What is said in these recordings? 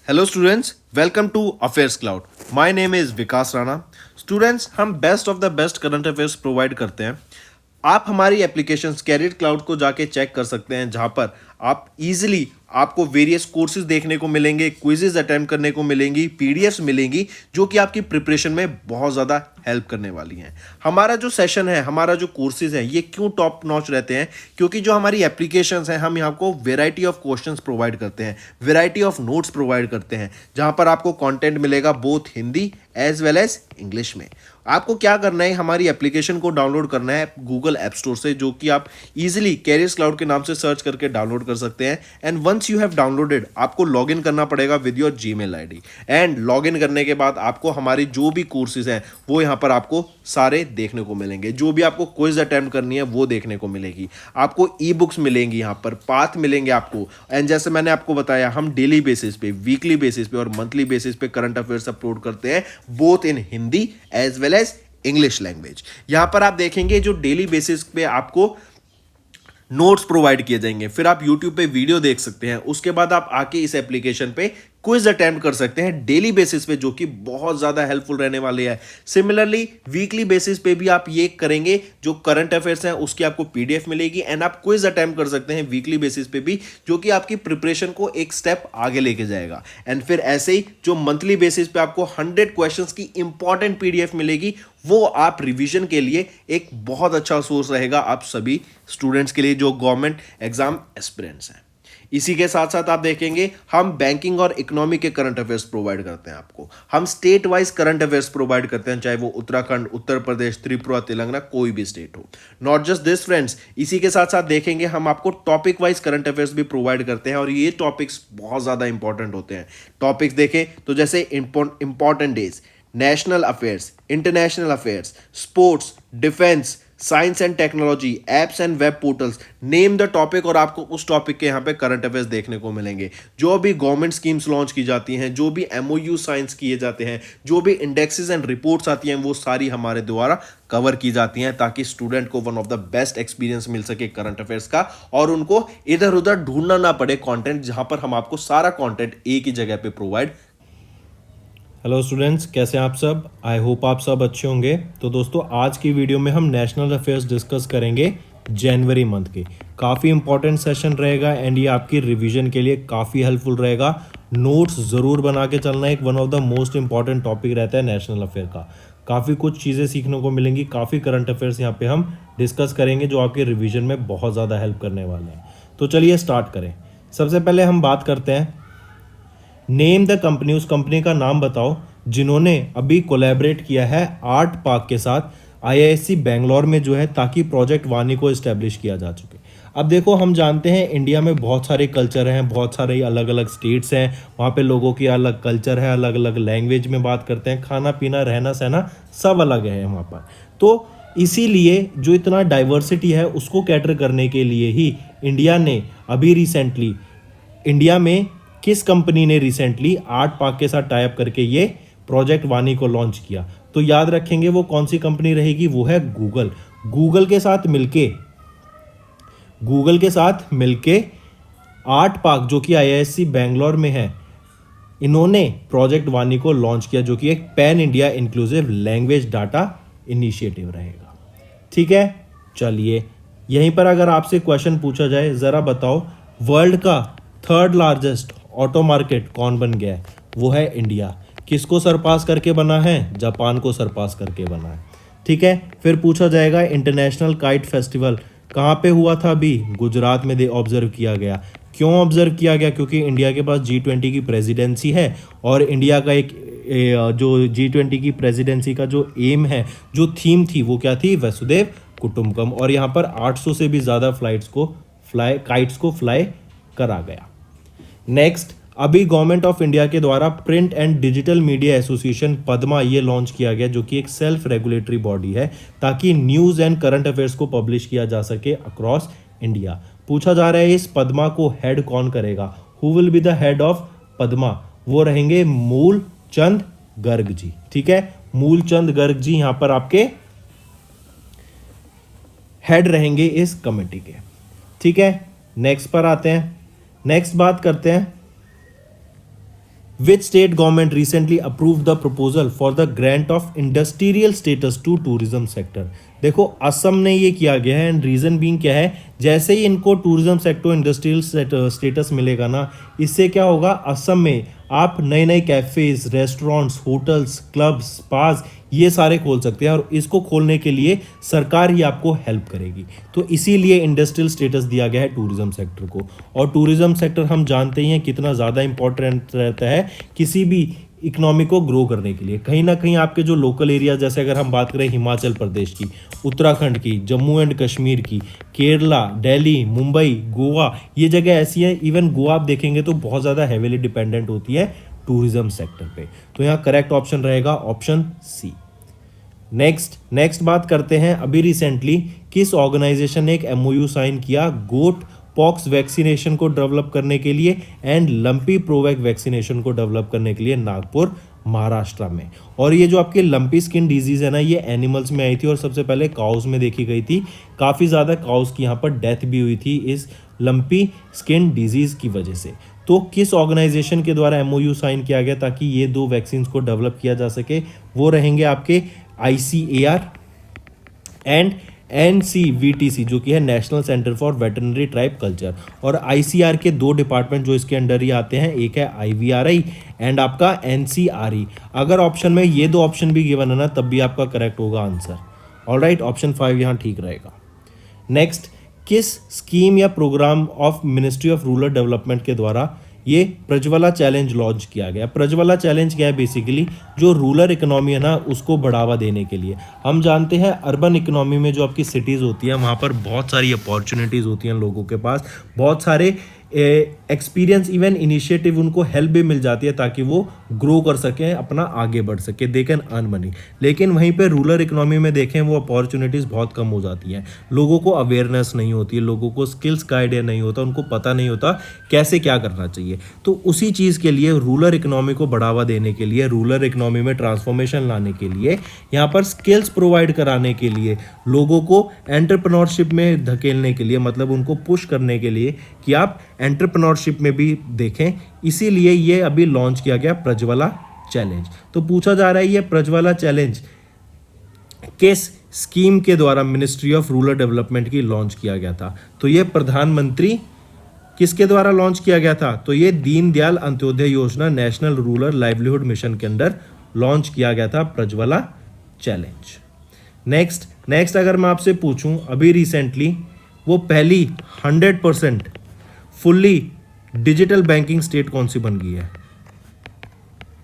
Hello students, welcome to affairs cloud. My name is Vikas Rana. Students, हम best of the best current affairs provide करते हैं। आप हमारी application career cloud को जाके चेक कर सकते हैं, जहां पर आप इजीली आपको वेरियस कोर्सेज देखने को मिलेंगे, क्विजेज अटेम्प्ट करने को मिलेंगी, पीडीएफ्स मिलेंगी जो कि आपकी प्रिपरेशन में बहुत ज़्यादा हेल्प करने वाली हैं। हमारा जो सेशन है, हमारा जो कोर्सेज है, ये क्यों टॉप नॉच रहते हैं? क्योंकि जो हमारी एप्लीकेशंस हैं, हम यहाँ को वेराइटी ऑफ क्वेश्चंस प्रोवाइड करते हैं, वेराइटी ऑफ नोट्स प्रोवाइड करते हैं, जहां पर आपको कंटेंट मिलेगा both Hindi as well as English में। आपको क्या करना है, हमारी एप्लीकेशन को डाउनलोड करना है गूगल ऐप स्टोर से, जो कि आप इजीली कैरियर्स क्लाउड के नाम से सर्च करके डाउनलोड कर सकते हैं। And once you have downloaded, आपको लॉगिन करना पड़ेगा with your Gmail ID. And login करने के बाद आपको हमारी जो भी कोर्सेज हैं वो यहाँ पर आपको सारे देखने को मिलेंगे। जो भी आपको क्विज अटेम्प्ट करनी है वो देखने को मिलेगी। आपको ई बुक्स मिलेंगी, यहाँ पर पाथ मिलेंगे आपको। एंड जैसे मैंने आपको बताया, हम डेली बेसिस पे, वीकली बेसिस पे और मंथली बेसिस पे करंट अफेयर्स अपलोड करते हैं, both in Hindi as well as English language. यहां पर आप देखेंगे जो डेली बेसिस पे आपको नोट्स प्रोवाइड किए जाएंगे, फिर आप यूट्यूब पे वीडियो देख सकते हैं, उसके बाद आप आके इस एप्लीकेशन पे क्विज अटेम्प्ट कर सकते हैं डेली बेसिस पे, जो कि बहुत ज़्यादा हेल्पफुल रहने वाले हैं। सिमिलरली वीकली बेसिस पे भी आप ये करेंगे, जो करंट अफेयर्स हैं उसकी आपको पीडीएफ मिलेगी एंड आप क्विज अटेम्प्ट कर सकते हैं वीकली बेसिस पे भी, जो कि आपकी प्रिपरेशन को एक स्टेप आगे लेके जाएगा। एंड फिर ऐसे ही जो मंथली बेसिस पे आपको 100 क्वेश्चंस की इंपॉर्टेंट पीडीएफ मिलेगी, वो आप रिवीजन के लिए एक बहुत अच्छा सोर्स रहेगा आप सभी स्टूडेंट्स के लिए जो गवर्नमेंट एग्जाम एस्पिरेंट्स हैं। इसी के साथ साथ आप देखेंगे, हम बैंकिंग और इकोनॉमी के करंट अफेयर्स प्रोवाइड करते हैं आपको। हम state wise current affairs provide करते हैं, चाहे वो उत्तराखंड, उत्तर प्रदेश, त्रिपुरा, तेलंगाना, कोई भी स्टेट हो। नॉट जस्ट दिस फ्रेंड्स, इसी के साथ साथ देखेंगे हम आपको टॉपिक वाइज करंट अफेयर्स भी प्रोवाइड करते हैं, और ये टॉपिक्स बहुत ज़्यादा इंपॉर्टेंट होते हैं। टॉपिक्स देखें तो जैसे important days, national affairs, international affairs, sports, defence, science and technology, apps and web portals, name the topic, और आपको उस टॉपिक के यहाँ पे करंट अफेयर्स देखने को मिलेंगे। जो भी गवर्नमेंट स्कीम्स लॉन्च की जाती हैं, जो भी एमओयू साइंस किए जाते हैं, जो भी इंडेक्सेस एंड रिपोर्ट्स आती हैं, वो सारी हमारे द्वारा कवर की जाती हैं, ताकि स्टूडेंट को one of the best experience मिल सके करंट अफेयर्स का, और उनको इधर उधर ढूंढना ना पड़े कंटेंट, जहां पर हम आपको सारा कंटेंट एक ही जगह पे प्रोवाइड। हेलो स्टूडेंट्स, कैसे हैं आप सब? आई होप आप सब अच्छे होंगे। तो दोस्तों, आज की वीडियो में हम नेशनल अफेयर्स डिस्कस करेंगे जनवरी मंथ के। काफ़ी इंपॉर्टेंट सेशन रहेगा एंड ये आपकी रिवीजन के लिए काफ़ी हेल्पफुल रहेगा। नोट्स ज़रूर बना के चलना, एक one of the most important topic रहता है नेशनल अफेयर का। काफ़ी कुछ चीज़ें सीखने को मिलेंगी, काफ़ी करंट अफेयर्स यहाँ पे हम डिस्कस करेंगे जो आपके रिवीजन में बहुत ज़्यादा हेल्प करने वाले हैं। तो चलिए स्टार्ट करें। सबसे पहले हम बात करते हैं, नेम द कंपनी, उस कंपनी का नाम बताओ जिन्होंने अभी कोलैबोरेट किया है आर्ट पार्क के साथ आईआईएससी बेंगलोर में जो है, ताकि प्रोजेक्ट वानी को इस्टेब्लिश किया जा सके। अब देखो, हम जानते हैं इंडिया में बहुत सारे कल्चर हैं, बहुत सारे अलग अलग स्टेट्स हैं, वहाँ पे लोगों की अलग कल्चर है, अलग अलग लैंग्वेज में बात करते हैं, खाना पीना रहना सहना सब अलग है वहाँ पर। तो इसीलिए जो इतना डाइवर्सिटी है उसको कैटर करने के लिए ही इंडिया ने अभी रिसेंटली, इंडिया में किस कंपनी ने रिसेंटली आर्ट पार्क के साथ टाई अप करके ये प्रोजेक्ट वानी को लॉन्च किया? तो याद रखेंगे वो कौन सी कंपनी रहेगी, वो है गूगल। गूगल के साथ मिलके आर्ट पार्क, जो कि आईआईएससी बेंगलोर में है, इन्होंने प्रोजेक्ट वानी को लॉन्च किया, जो कि एक pan India inclusive language data initiative रहेगा। ठीक है, चलिए यहीं पर अगर आपसे क्वेश्चन पूछा जाए, ज़रा बताओ वर्ल्ड का थर्ड लार्जेस्ट ऑटो मार्केट कौन बन गया है? वो है इंडिया। किसको सरपास करके बना है? जापान को सरपास करके बना है। ठीक है, फिर पूछा जाएगा इंटरनेशनल काइट फेस्टिवल कहाँ पे हुआ था? अभी गुजरात में ऑब्जर्व किया गया। क्यों ऑब्जर्व किया गया? क्योंकि इंडिया के पास G20 की प्रेसिडेंसी है, और इंडिया का एक जो G20 की प्रेसिडेंसी का जो एम है, जो थीम थी, वो क्या थी? वसुदेव कुटुंबकम। और यहाँ पर 800 से भी ज़्यादा काइट्स को फ्लाई करा गया। नेक्स्ट, अभी गवर्नमेंट ऑफ इंडिया के द्वारा print and digital media association Padma ये लॉन्च किया गया, जो कि एक सेल्फ रेगुलेटरी बॉडी है, ताकि न्यूज़ एंड करंट अफेयर्स को पब्लिश किया जा सके अक्रॉस इंडिया। पूछा जा रहा है इस पद्मा को हेड कौन करेगा? Who will be the head of Padma? वो रहेंगे मूल चंद गर्ग जी। ठीक है, मूल चंद गर्ग जी यहाँ पर आपके हेड रहेंगे इस कमेटी के। ठीक है, नेक्स्ट पर आते हैं। नेक्स्ट बात करते हैं Which state government recently approved the proposal for the grant of industrial status to tourism sector? देखो असम ने ये किया गया है एंड रीजन बीइंग क्या है, जैसे ही इनको टूरिज्म सेक्टर इंडस्ट्रियल स्टेटस मिलेगा ना, इससे क्या होगा, असम में आप नए नए कैफेज, रेस्टोरेंट्स, होटल्स, क्लब्स, स्पास ये सारे खोल सकते हैं और इसको खोलने के लिए सरकार ही आपको हेल्प करेगी। तो इसीलिए इंडस्ट्रियल स्टेटस दिया गया है टूरिज्म सेक्टर को। और टूरिज्म सेक्टर हम जानते ही हैं कितना ज़्यादा इंपॉर्टेंट रहता है किसी भी इकोनॉमी को ग्रो करने के लिए। कहीं ना कहीं आपके जो लोकल एरिया, जैसे अगर हम बात करें हिमाचल प्रदेश की, उत्तराखंड की, जम्मू एंड कश्मीर की, केरला, दिल्ली, मुंबई, गोवा, ये जगह ऐसी है, इवन गोवा आप देखेंगे तो बहुत ज़्यादा हेवीली डिपेंडेंट होती है टूरिज्म सेक्टर पे। तो यहाँ करेक्ट ऑप्शन रहेगा ऑप्शन सी। नेक्स्ट बात करते हैं, अभी रिसेंटली किस ऑर्गेनाइजेशन ने एक एमओयू साइन किया गोट पॉक्स वैक्सीनेशन को डेवलप करने के लिए एंड लंपी प्रोवैक वैक्सीनेशन को डेवलप करने के लिए नागपुर, महाराष्ट्र में। और ये जो आपकी लंपी स्किन डिजीज़ है ना, ये एनिमल्स में आई थी और सबसे पहले काउस में देखी गई थी। काफ़ी ज़्यादा काउस की यहाँ पर डेथ भी हुई थी इस लंपी स्किन डिजीज़ की वजह से। तो किस ऑर्गेनाइजेशन के द्वारा एमओयू साइन किया गया ताकि ये दो वैक्सीन को डेवलप किया जा सके, वो रहेंगे आपके ICAR एंड NCVTC जो कि है national centre for veterinary tribe culture. और ICAR के दो डिपार्टमेंट जो इसके अंडर ही आते हैं, एक है IVRI एंड आपका NCRE। अगर ऑप्शन में ये दो ऑप्शन भी गिवन है ना, तब भी आपका करेक्ट होगा आंसर। ऑलराइट, ऑप्शन 5 यहाँ ठीक रहेगा। नेक्स्ट, किस स्कीम या programme of ministry of rural development के द्वारा ये प्रज्वला चैलेंज लॉन्च किया गया? प्रज्वला चैलेंज क्या है, बेसिकली जो रूरल इकोनॉमी है ना उसको बढ़ावा देने के लिए। हम जानते हैं अर्बन इकोनॉमी में जो आपकी सिटीज़ होती हैं वहाँ पर बहुत सारी अपॉर्चुनिटीज़ होती हैं लोगों के पास, बहुत सारे एक्सपीरियंस इवन इनिशिएटिव उनको हेल्प भी मिल जाती है ताकि वो ग्रो कर सकें, अपना आगे बढ़ सके, दे कैन अर्न मनी। लेकिन वहीं पे रूरल इकोनॉमी में देखें वो अपॉर्चुनिटीज़ बहुत कम हो जाती हैं, लोगों को अवेयरनेस नहीं होती है, लोगों को स्किल्स का आइडिया नहीं होता, उनको पता नहीं होता कैसे क्या करना चाहिए। तो उसी चीज़ के लिए रूरल इकोनॉमी को बढ़ावा देने के लिए, रूरल इकोनॉमी में ट्रांसफॉर्मेशन लाने के लिए, यहाँ पर स्किल्स प्रोवाइड कराने के लिए, लोगों को एंटरप्रेन्योरशिप में धकेलने के लिए, मतलब उनको पुश करने के लिए कि आप एंटरप्रेन्योरशिप में भी देखें, इसीलिए ये अभी लॉन्च किया गया प्रज्वला चैलेंज। तो पूछा जा रहा है ये प्रज्वला चैलेंज किस स्कीम के द्वारा मिनिस्ट्री ऑफ रूरल डेवलपमेंट की लॉन्च किया गया था? तो ये प्रधानमंत्री किसके द्वारा लॉन्च किया गया था? तो ये दीनदयाल अंत्योदय योजना नेशनल रूरल लाइवलीहुड मिशन के अंदर लॉन्च किया गया था प्रज्वला चैलेंज। नेक्स्ट अगर मैं आपसे पूछूं, अभी रिसेंटली वो पहली 100% फुल्ली डिजिटल बैंकिंग स्टेट कौन सी बन गई है?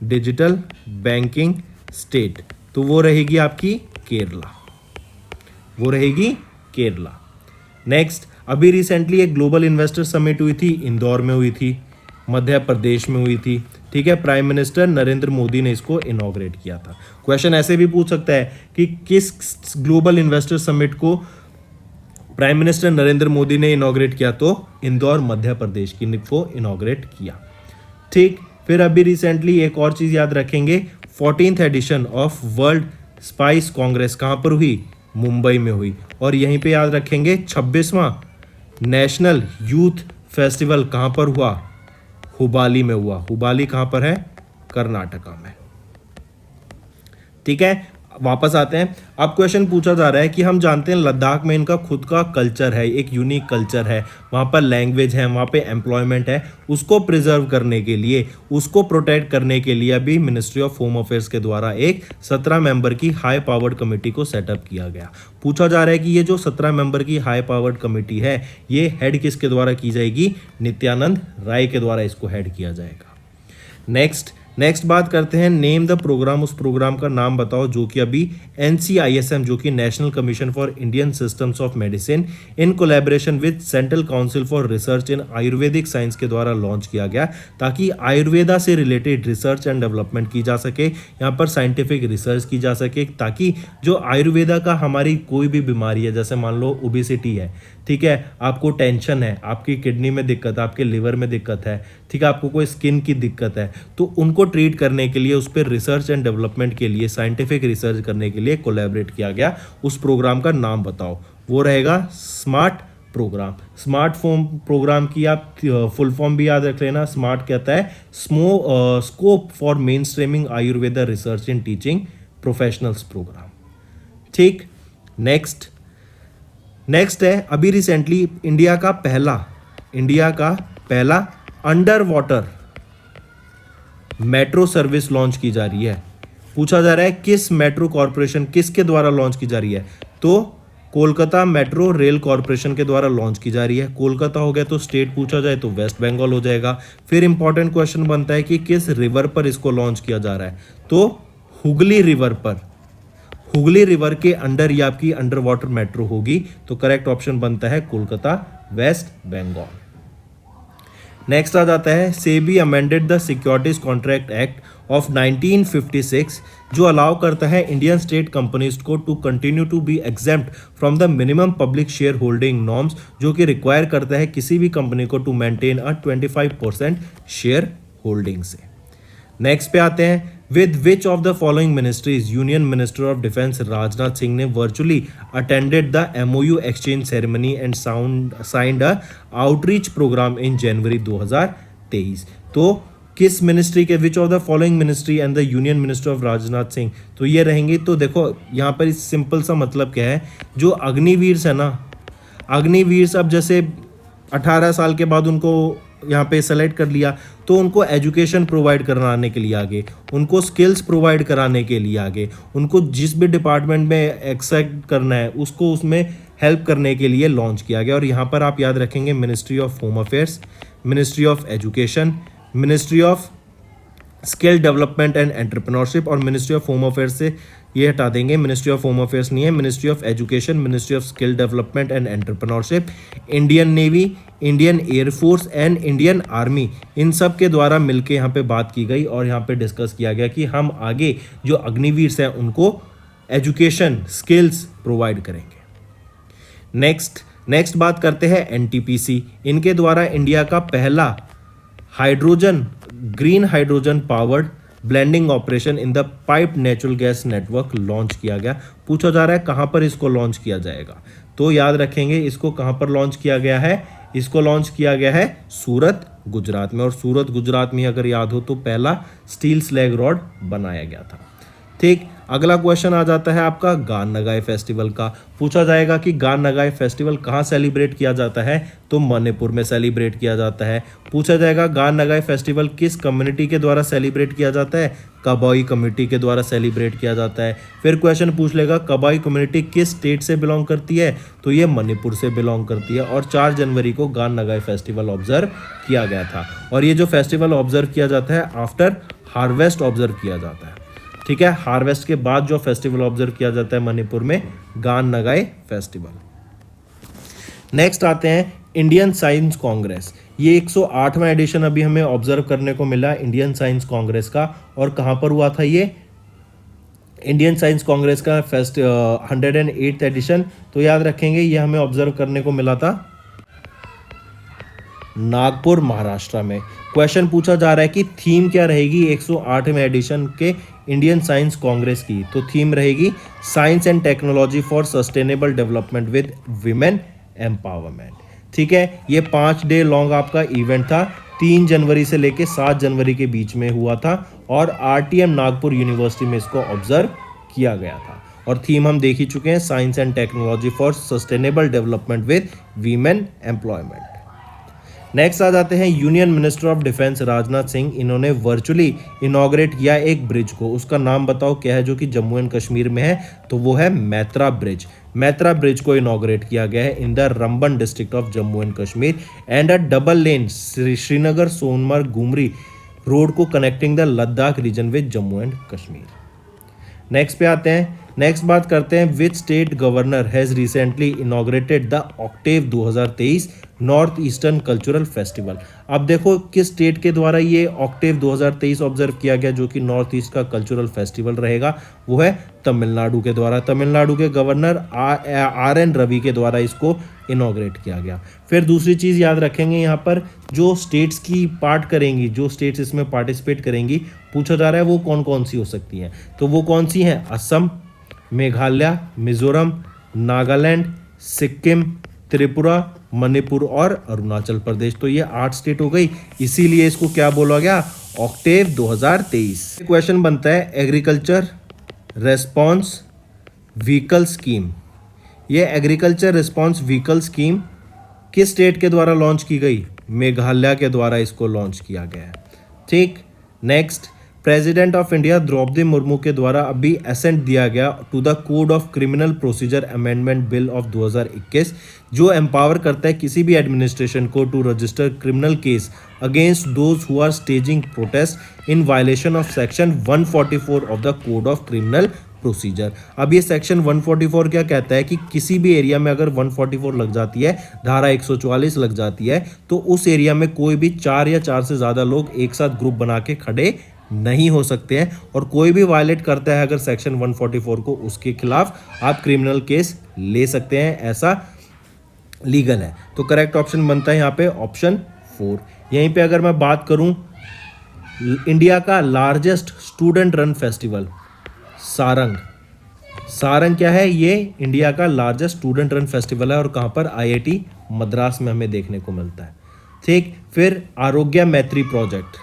डिजिटल बैंकिंग स्टेट, तो वो रहेगी आपकी केरला, वो रहेगी केरला। नेक्स्ट, अभी रिसेंटली एक ग्लोबल इन्वेस्टर समिट हुई थी, इंदौर में हुई थी, मध्य प्रदेश में हुई थी, ठीक है। प्राइम मिनिस्टर नरेंद्र मोदी ने इसको इनॉग्रेट किया था। क्वेश्चन ऐसे भी पूछ सकता है कि किस ग्लोबल इन्वेस्टर समिट को प्राइम मिनिस्टर नरेंद्र मोदी ने इनॉग्रेट किया? तो इंदौर मध्य प्रदेश की को इनॉग्रेट किया, ठीक। फिर अभी रिसेंटली एक और चीज़ याद रखेंगे, 14th edition of World Spice Congress कहाँ पर हुई? मुंबई में हुई। और यहीं पे याद रखेंगे 26वां नेशनल यूथ फेस्टिवल कहाँ पर हुआ? हुबाली में हुआ। हुबाली कहाँ पर है? कर्नाटका में, ठीक है। वापस आते हैं, अब क्वेश्चन पूछा जा रहा है कि हम जानते हैं लद्दाख में इनका खुद का कल्चर है, एक यूनिक कल्चर है, वहाँ पर लैंग्वेज है, वहाँ पे एम्प्लॉयमेंट है, उसको प्रिजर्व करने के लिए, उसको प्रोटेक्ट करने के लिए अभी मिनिस्ट्री ऑफ होम अफेयर्स के द्वारा एक 17 मेंबर की हाई पावर्ड कमेटी को सेटअप किया गया। पूछा जा रहा है कि ये जो 17 मेंबर की हाई पावर्ड कमेटी है ये हेड किसके द्वारा की जाएगी? नित्यानंद राय के द्वारा इसको हेड किया जाएगा। नेक्स्ट बात करते हैं, नेम द प्रोग्राम, उस प्रोग्राम का नाम बताओ जो कि अभी NCISM जो कि national commission for Indian systems of medicine in collaboration with central council for research in Ayurvedic science के द्वारा लॉन्च किया गया ताकि आयुर्वेदा से रिलेटेड रिसर्च एंड डेवलपमेंट की जा सके, यहाँ पर साइंटिफिक रिसर्च की जा सके, ताकि जो आयुर्वेदा का हमारी कोई भी बीमारी है, जैसे मान लो ओबेसिटी है, ठीक है, आपको टेंशन है, आपकी किडनी में दिक्कत है, आपके लिवर में दिक्कत है, ठीक है, आपको कोई स्किन की दिक्कत है, तो उनको ट्रीट करने के लिए, उस पर रिसर्च एंड डेवलपमेंट के लिए, साइंटिफिक रिसर्च करने के लिए कोलैबोरेट किया गया। उस प्रोग्राम का नाम बताओ। वो रहेगा smart programme. Smart form programme की आप फुल फॉर्म भी याद रख लेना। स्मार्ट कहता है scope for mainstreaming Ayurveda research in teaching professionals programme. ठीक, नेक्स्ट है अभी रिसेंटली इंडिया का पहला under water metro service launch की जा रही है। पूछा जा रहा है किस मेट्रो कॉरपोरेशन, किसके द्वारा लॉन्च की जा रही है, तो कोलकाता मेट्रो रेल कॉरपोरेशन के द्वारा लॉन्च की जा रही है। कोलकाता हो गया तो स्टेट पूछा जाए तो वेस्ट बंगाल हो जाएगा। फिर इंपॉर्टेंट क्वेश्चन बनता है कि किस रिवर पर इसको लॉन्च किया जा रहा है, तो हुगली रिवर पर। हुगली रिवर के अंडर ये आपकी अंडर वाटर मेट्रो होगी, तो करेक्ट ऑप्शन बनता है कोलकाता, वेस्ट बंगाल। नेक्स्ट आ जाता है SEBI amended the securities contract act of 1956 जो अलाउ करता है इंडियन स्टेट कंपनीज को to continue to be exempt from the minimum public share holding norms, जो कि रिक्वायर करता है किसी भी कंपनी को to maintain a 25% share holding से। नेक्स्ट पे आते हैं, with which of the following ministries union minister of defence Rajnath Singh ने virtually attended the MOU exchange ceremony and signed a outreach programme in January 2023। तो किस मिनिस्ट्री के, which of the following ministry and the union minister of Rajnath Singh, तो ये रहेंगे। तो देखो यहाँ पर इस सिंपल सा मतलब क्या है, जो अग्निवीर है ना, अग्निवीर अब जैसे 18 साल के बाद उनको यहाँ पे सेलेक्ट कर लिया, तो उनको एजुकेशन प्रोवाइड कराने के लिए आगे, उनको स्किल्स प्रोवाइड कराने के लिए आगे, उनको जिस भी डिपार्टमेंट में एक्सेप्ट करना है उसको उसमें हेल्प करने के लिए लॉन्च किया गया। और यहाँ पर आप याद रखेंगे ministry of home affairs, ministry of education, ministry of skill development and entrepreneurship, और मिनिस्ट्री ऑफ होम अफेयर्स से ये हटा देंगे, मिनिस्ट्री ऑफ होम अफेयर्स नहीं है, ministry of education, ministry of skill development and entrepreneurship, Indian navy, Indian air force and Indian army, इन सब के द्वारा मिलकर यहाँ पे बात की गई और यहाँ पे डिस्कस किया गया कि हम आगे जो अग्निवीर हैं उनको एजुकेशन स्किल्स प्रोवाइड करेंगे। नेक्स्ट बात करते हैं NTPC। इनके द्वारा इंडिया का पहला green hydrogen powered blending operation in the pipe natural gas network launch किया गया। पूछा जा रहा है कहां पर इसको लॉन्च किया जाएगा, तो याद रखेंगे इसको कहां पर लॉन्च किया गया है, इसको लॉन्च किया गया है सूरत गुजरात में। और सूरत गुजरात में अगर याद हो तो पहला स्टील स्लैग रॉड बनाया गया था। ठीक, अगला क्वेश्चन आ जाता है आपका गान नगाई फेस्टिवल का। पूछा जाएगा कि गान नगाई फेस्टिवल कहाँ सेलिब्रेट किया जाता है, तो मणिपुर में सेलिब्रेट किया जाता है। पूछा जाएगा गान नगाई फेस्टिवल किस कम्युनिटी के द्वारा सेलिब्रेट किया जाता है, कबाई कम्युनिटी के द्वारा सेलिब्रेट किया जाता है। फिर क्वेश्चन पूछ लेगा कबाई कम्युनिटी किस स्टेट से बिलोंग करती है, तो ये मणिपुर से बिलोंग करती है। और 4 जनवरी को गान नगाई फेस्टिवल ऑब्जर्व किया गया था। और ये जो फेस्टिवल ऑब्जर्व किया जाता है आफ्टर हार्वेस्ट ऑब्जर्व किया जाता है। ठीक है, हार्वेस्ट के बाद जो फेस्टिवल ऑब्जर्व किया जाता है मणिपुर में, गान नगाई फेस्टिवल। नेक्स्ट आते हैं इंडियन साइंस कांग्रेस। ये 108वां एडिशन अभी हमें ऑब्जर्व करने को मिला इंडियन साइंस कांग्रेस का। और कहाँ पर हुआ था ये इंडियन साइंस कांग्रेस का 108th एडिशन, तो याद रखेंगे ये हमें ऑब्जर्व करने को मिला था नागपुर महाराष्ट्र में। क्वेश्चन पूछा जा रहा है कि थीम क्या रहेगी 108वें एडिशन के इंडियन साइंस कांग्रेस की, तो थीम रहेगी science and technology for sustainable development with women empowerment. ठीक है, ये 5 डे लॉन्ग आपका इवेंट था, 3 जनवरी से लेके 7 जनवरी के बीच में हुआ था और RTM नागपुर यूनिवर्सिटी में इसको ऑब्जर्व किया गया था। और थीम हम देख ही चुके हैं, science and technology for sustainable development with women employment. Next आ जाते हैं union minister of defence Rajnath Singh. इन्होंने वर्चुअली इनॉग्रेट किया एक ब्रिज को, उसका नाम बताओ क्या है, जो कि जम्मू एंड कश्मीर में है, तो वो है मैत्रा ब्रिज। मैत्रा ब्रिज को इनॉग्रेट किया गया है in the Ramban district of Jammu and Kashmir and a double lane Srinagar Sonamarg Gumri road को connecting the Ladakh region with Jammu and Kashmir. Next पे आते हैं, नेक्स्ट बात करते हैं which state governor has recently inaugurated the octave 2023 north eastern cultural festival. अब देखो किस स्टेट के द्वारा ये ऑक्टेव 2023 ऑब्जर्व किया गया, जो कि नॉर्थ ईस्ट का कल्चरल फेस्टिवल रहेगा, वो है तमिलनाडु के द्वारा। तमिलनाडु के गवर्नर RN रवि के द्वारा इसको इनॉग्रेट किया गया। फिर दूसरी चीज़ याद रखेंगे, यहाँ पर जो स्टेट्स की पार्ट करेंगी, जो स्टेट्स इसमें पार्टिसिपेट करेंगी, पूछा जा रहा है वो कौन कौन सी हो सकती हैं, तो वो कौन सी हैं, असम, मेघालय, मिजोरम, नागालैंड, सिक्किम, त्रिपुरा मणिपुर और अरुणाचल प्रदेश। तो ये 8 स्टेट हो गई, इसीलिए इसको क्या बोला गया, ऑक्टेव 2023। क्वेश्चन बनता है एग्रीकल्चर रेस्पॉन्स व्हीकल स्कीम। ये एग्रीकल्चर रिस्पॉन्स व्हीकल स्कीम किस स्टेट के द्वारा लॉन्च की गई, मेघालय के द्वारा इसको लॉन्च किया गया है। ठीक, next, president of India Draupadi Murmu के द्वारा अभी असेंट दिया गया to the code of criminal procedure amendment bill of 2021, जो एम्पावर करता है किसी भी एडमिनिस्ट्रेशन को to register criminal case against those who are staging protest in violation of section 144 of the code of criminal procedure. अब ये section 144 क्या कहता है कि किसी भी एरिया में अगर 144 लग जाती है, धारा 144 लग जाती है, तो उस एरिया में कोई भी 4 या 4 से ज़्यादा लोग एक साथ ग्रुप बना के खड़े नहीं हो सकते हैं, और कोई भी वायलेट करता है अगर सेक्शन 144 को, उसके खिलाफ आप क्रिमिनल केस ले सकते हैं, ऐसा लीगल है। तो करेक्ट ऑप्शन बनता है यहाँ पे ऑप्शन 4। यहीं पे अगर मैं बात करूँ इंडिया का largest student run festival Sarang, Sarang क्या है, ये इंडिया का लार्जेस्ट स्टूडेंट रन फेस्टिवल है और कहाँ पर, आईआईटी मद्रास में हमें देखने को मिलता है। ठीक, फिर आरोग्य मैत्री प्रोजेक्ट,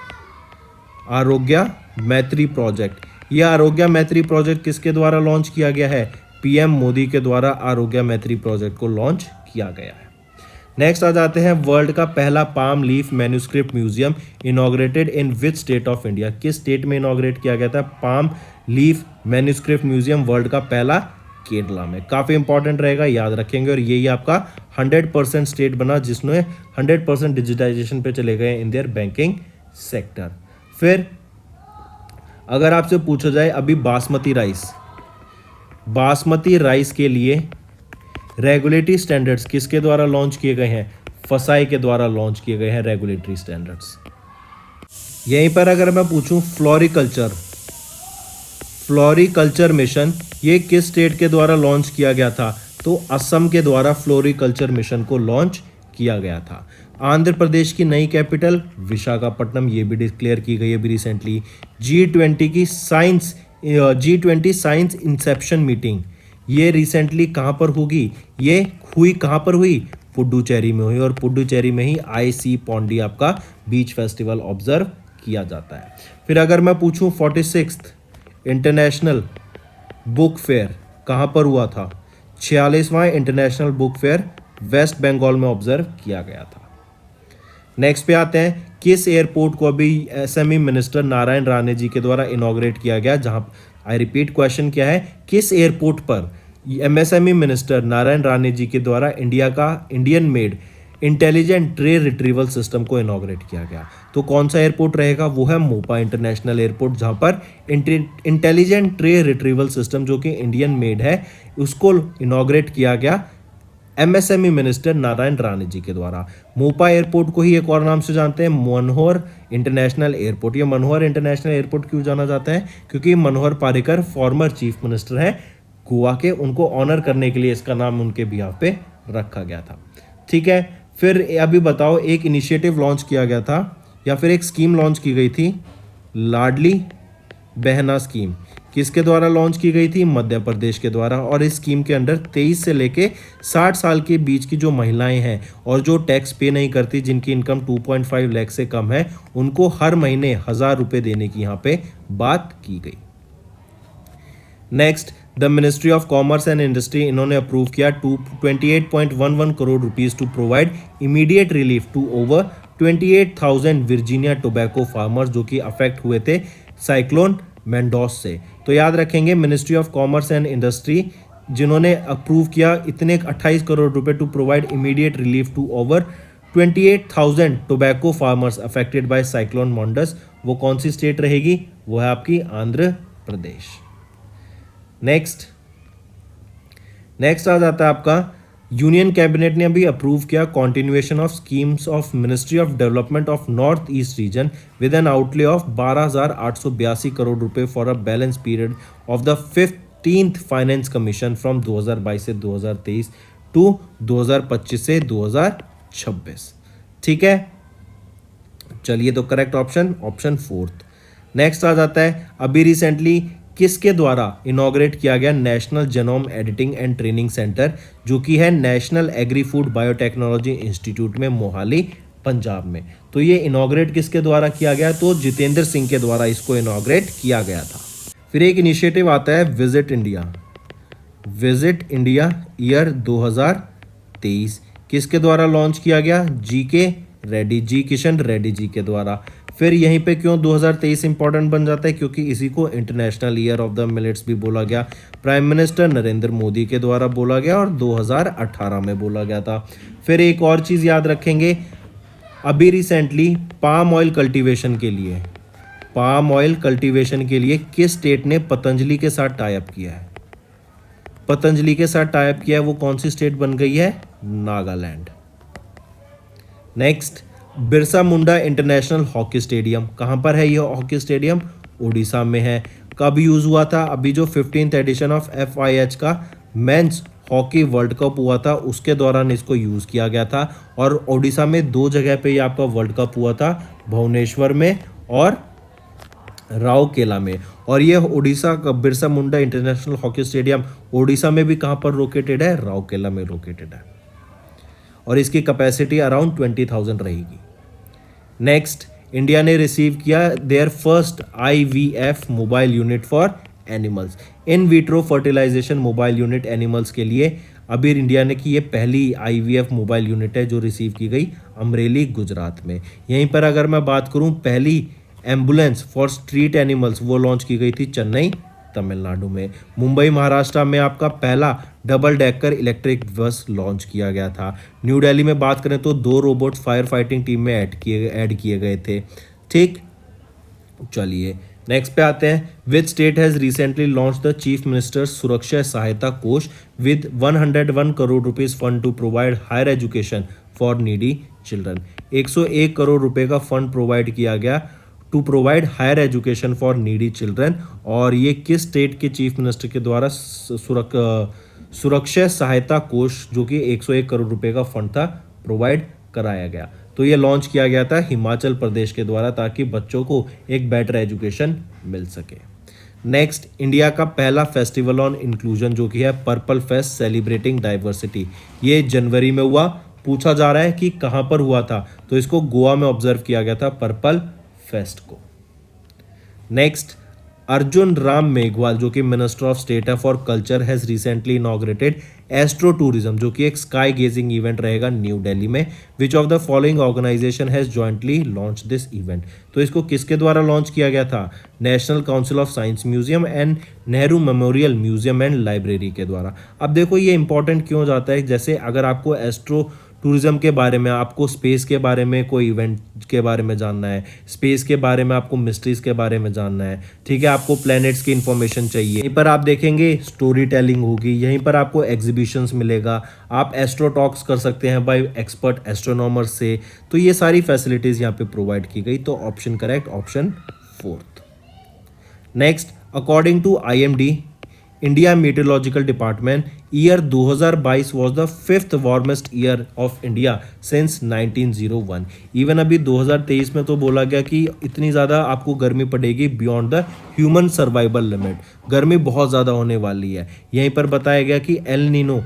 आरोग्य मैत्री प्रोजेक्ट, यह आरोग्य मैत्री प्रोजेक्ट किसके द्वारा लॉन्च किया गया है, पीएम मोदी के द्वारा आरोग्य मैत्री प्रोजेक्ट को लॉन्च किया गया है। नेक्स्ट आ जाते हैं, वर्ल्ड का पहला palm leaf manuscript museum inaugurated in which state of India, किस स्टेट में इनॉग्रेट किया गया था palm leaf manuscript museum, world का पहला केरला में। काफ़ी इंपॉर्टेंट रहेगा, याद रखेंगे, और यही आपका 100% स्टेट बना जिसने 100% डिजिटाइजेशन पे चले गए इन देयर बैंकिंग सेक्टर। फिर अगर आपसे पूछा जाए अभी बासमती राइस के लिए रेगुलेटरी स्टैंडर्ड्स किसके द्वारा लॉन्च किए गए हैं, फसाई के द्वारा लॉन्च किए गए हैं रेगुलेटरी स्टैंडर्ड्स। यहीं पर अगर मैं पूछूं फ्लोरिकल्चर मिशन, ये किस स्टेट के द्वारा लॉन्च किया गया था, तो असम के द्वारा फ्लोरिकल्चर मिशन को लॉन्च किया गया था। आंध्र प्रदेश की नई कैपिटल विशाखापट्टनम, ये भी डिक्लेयर की गई है अभी recently. G20 science Inception meeting, ये रिसेंटली कहाँ पर होगी, ये हुई कहाँ पर हुई, पुडुचेरी में हुई, और पुडुचेरी में ही IC पौंडी आपका बीच फेस्टिवल ऑब्जर्व किया जाता है। फिर अगर मैं पूछूं 46th इंटरनेशनल बुक फेयर कहाँ पर हुआ था, 46वां international book fair West Bengal में ऑब्जर्व किया गया था। नेक्स्ट पे आते हैं, किस एयरपोर्ट को अभी SME मिनिस्टर नारायण राणे जी के द्वारा इनॉग्रेट किया गया, जहां आई रिपीट क्वेश्चन क्या है, किस एयरपोर्ट पर MSME मिनिस्टर नारायण राणे जी के द्वारा Indian made intelligent tray retrieval system को इनॉग्रेट किया गया। तो कौन सा एयरपोर्ट रहेगा, वो है मोपा इंटरनेशनल एयरपोर्ट, जहां पर इंटेलिजेंट ट्रे रिट्रीवल सिस्टम जो कि इंडियन मेड है, उसको इनॉग्रेट किया गया MSME मिनिस्टर नारायण राणे जी के द्वारा। मोपा एयरपोर्ट को ही एक और नाम से जानते हैं, मनोहर इंटरनेशनल एयरपोर्ट। ये मनोहर इंटरनेशनल एयरपोर्ट क्यों जाना जाता है, क्योंकि मनोहर पारिकर फॉर्मर चीफ मिनिस्टर हैं गोवा के, उनको ऑनर करने के लिए इसका नाम उनके बिहाफ पे रखा गया था। ठीक है, फिर अभी बताओ, एक इनिशिएटिव लॉन्च किया गया था या फिर एक स्कीम लॉन्च की गई थी, लाडली बहना स्कीम, किसके द्वारा लॉन्च की गई थी, मध्य प्रदेश के द्वारा। और इस स्कीम के अंडर 23 से लेके 60 साल के बीच की जो महिलाएं हैं और जो टैक्स पे नहीं करती, जिनकी इनकम 2.5 लाख से कम है, उनको हर महीने 1000 रुपये देने की यहाँ पे बात की गई। Next, the ministry of commerce and industry, इन्होंने अप्रूव किया 28.11 crore rupees to provide immediate relief to over 28,000 Virginia tobacco farmers जो कि अफेक्ट हुए थे साइक्लोन मैंडोस से। तो याद रखेंगे, ministry of commerce and industry जिन्होंने अप्रूव किया इतने 28 करोड़ रुपए to provide immediate relief to over 28,000 tobacco farmers affected by cyclone Mandous, वो कौन सी स्टेट रहेगी, वो है आपकी आंध्र प्रदेश। नेक्स्ट आ जाता है आपका, यूनियन कैबिनेट ने अभी अप्रूव किया continuation of schemes of ministry of development of north east region with an outlay of 12,882 crore रुपए for a balance period of the 15th finance commission from 2022 से 2023 टू 2025 से 2026। ठीक है, चलिए, तो करेक्ट ऑप्शन 4। नेक्स्ट आ जाता है, अभी रिसेंटली किसके द्वारा इनॉग्रेट किया गया national genome editing and training centre, जो कि है national agri food biotechnology institute में मोहाली पंजाब में। तो ये इनॉग्रेट किसके द्वारा किया गया, तो जितेंद्र सिंह के द्वारा इसको इनॉग्रेट किया गया था। फिर एक इनिशिएटिव आता है visit India. Visit India year 2023 किसके द्वारा लॉन्च किया गया, जी किशन रेड्डी जी के द्वारा। फिर यहीं पे क्यों 2023 इंपॉर्टेंट बन जाता है, क्योंकि इसी को international year of the millets भी बोला गया। प्राइम मिनिस्टर नरेंद्र मोदी के द्वारा बोला गया और 2018 में बोला गया था। फिर एक और चीज़ याद रखेंगे, अभी रिसेंटली पाम ऑयल कल्टीवेशन के लिए किस स्टेट ने पतंजलि के साथ टाई अप किया है, पतंजलि के साथ टाई अप किया है, वो कौन सी स्टेट बन गई है, Nagaland. Next, Birsa Munda international hockey stadium कहाँ पर है, ये हॉकी स्टेडियम उड़ीसा में है। कब यूज़ हुआ था, अभी जो 15th एडिशन ऑफ FIH का मेंस हॉकी वर्ल्ड कप हुआ था उसके दौरान इसको यूज़ किया गया था। और उड़ीसा में 2 जगह पे ये आपका वर्ल्ड कप हुआ था, भुवनेश्वर में और राउरकेला में। और ये उड़ीसा का Birsa Munda international hockey stadium Orissa में भी कहाँ पर लोकेटेड है, राउरकेला में लोकेटेड है। और इसकी कैपेसिटी अराउंड 20,000 रहेगी। नेक्स्ट, इंडिया ने रिसीव किया their first IVF mobile unit for animals, in vitro fertilisation mobile unit animals के लिए। अभी इंडिया ने की ये पहली IVF मोबाइल यूनिट है जो रिसीव की गई अमरेली गुजरात में। यहीं पर अगर मैं बात करूं, पहली एम्बुलेंस फॉर स्ट्रीट एनिमल्स वो लॉन्च की गई थी चेन्नई तमिलनाडु में। मुंबई महाराष्ट्र में आपका पहला double decker electric bus launch किया गया था। न्यू दिल्ली में बात करें तो 2 रोबोट फायर फाइटिंग टीम में ऐड किए गए थे। ठीक, चलिए नेक्स्ट पे आते हैं। Which state has recently launch the chief minister Suraksha Sahayata Kosh with 101 crore rupees fund to provide higher education for needy children. 101 crore रुपए का फंड प्रोवाइड किया गया to provide higher education for needy children. और ये किस स्टेट के चीफ मिनिस्टर के द्वारा सुरक्षा सहायता कोष जो कि 101 करोड़ रुपए का फंड था प्रोवाइड कराया गया, तो ये लॉन्च किया गया था हिमाचल प्रदेश के द्वारा, ताकि बच्चों को एक बेटर एजुकेशन मिल सके। नेक्स्ट, इंडिया का पहला फेस्टिवल ऑन इंक्लूजन जो कि है पर्पल फेस्ट सेलिब्रेटिंग डाइवर्सिटी, ये जनवरी में हुआ। पूछा जा रहा है कि कहाँ पर हुआ था, तो इसको गोवा में ऑब्जर्व किया गया था पर्पल फेस्ट को। नेक्स्ट, अर्जुन राम मेघवाल जो कि मिनिस्टर ऑफ स्टेट है for culture has recently inaugurated astro tourism जो कि एक स्काई गेजिंग इवेंट रहेगा न्यू दिल्ली में। Which of the following organisation has jointly launch this event, तो इसको किसके द्वारा लॉन्च किया गया था, national council of science museum and Nehru memorial museum and library के द्वारा। अब देखो ये इंपॉर्टेंट क्यों जाता है, जैसे अगर आपको एस्ट्रो टूरिज्म के बारे में, आपको स्पेस के बारे में कोई इवेंट के बारे में जानना है, स्पेस के बारे में आपको मिस्ट्रीज के बारे में जानना है, ठीक है, आपको प्लैनेट्स की इन्फॉर्मेशन चाहिए, यहीं पर आप देखेंगे स्टोरी टेलिंग होगी, यहीं पर आपको एग्जीबिशंस मिलेगा, आप एस्ट्रो टॉक्स कर सकते हैं बाय एक्सपर्ट एस्ट्रोनॉमर से। तो ये सारी फैसिलिटीज़ यहाँ पे प्रोवाइड की गई, तो option correct option 4। Next, according to IMD India meteorological department, year 2022 was the 5th warmest year of India since 1901। Even अभी 2023 में तो बोला गया कि इतनी ज़्यादा आपको गर्मी पड़ेगी beyond the human survival limit, गर्मी बहुत ज़्यादा होने वाली है। यहीं पर बताया गया कि एल नीनो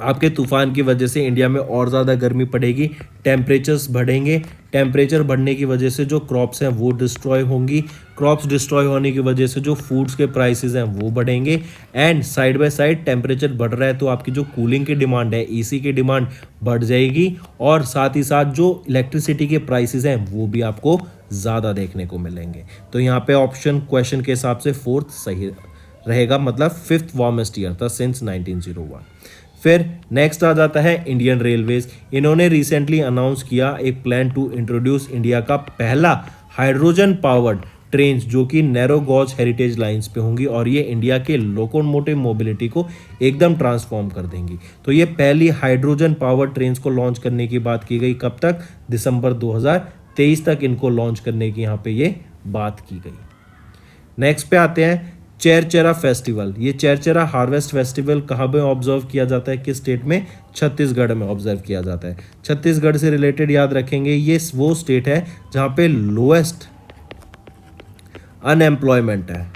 आपके तूफान की वजह से इंडिया में और ज़्यादा गर्मी पड़ेगी, टेम्परेचर्स बढ़ेंगे, टेम्परेचर बढ़ने की वजह से जो क्रॉप्स हैं वो डिस्ट्रॉय होंगी, क्रॉप्स डिस्ट्रॉय होने की वजह से जो फूड्स के प्राइसेस हैं वो बढ़ेंगे, and side by side temperature बढ़ रहा है तो आपकी जो कूलिंग की डिमांड है, AC की डिमांड बढ़ जाएगी, और साथ ही साथ जो इलेक्ट्रिसिटी के प्राइसेस हैं वो भी आपको ज़्यादा देखने को मिलेंगे। तो यहाँ पे ऑप्शन क्वेश्चन के हिसाब से 4th सही रहेगा, मतलब 5th वार्मेस्ट ईयर था सिंस 1901। फिर नेक्स्ट आ जाता है इंडियन रेलवेज। इन्होंने रिसेंटली अनाउंस किया एक प्लान टू इंट्रोड्यूस इंडिया का पहला हाइड्रोजन पावर्ड ट्रेन जो कि नैरो गॉज हेरिटेज लाइंस पे होंगी, और ये इंडिया के लोकोमोटिव मोबिलिटी को एकदम ट्रांसफॉर्म कर देंगी। तो ये पहली हाइड्रोजन पावर ट्रेन को लॉन्च करने की बात की गई, कब तक, दिसंबर 2023 तक इनको लॉन्च करने की यहाँ पे ये बात की गई। नेक्स्ट पे आते हैं चेरचेरा फेस्टिवल। ये चेरचेरा हार्वेस्ट फेस्टिवल कहाँ पे ऑब्जर्व किया जाता है, किस स्टेट में, छत्तीसगढ़ में ऑब्जर्व किया जाता है। छत्तीसगढ़ से रिलेटेड याद रखेंगे, ये वो स्टेट है जहाँ पे लोएस्ट अनएम्प्लॉयमेंट है,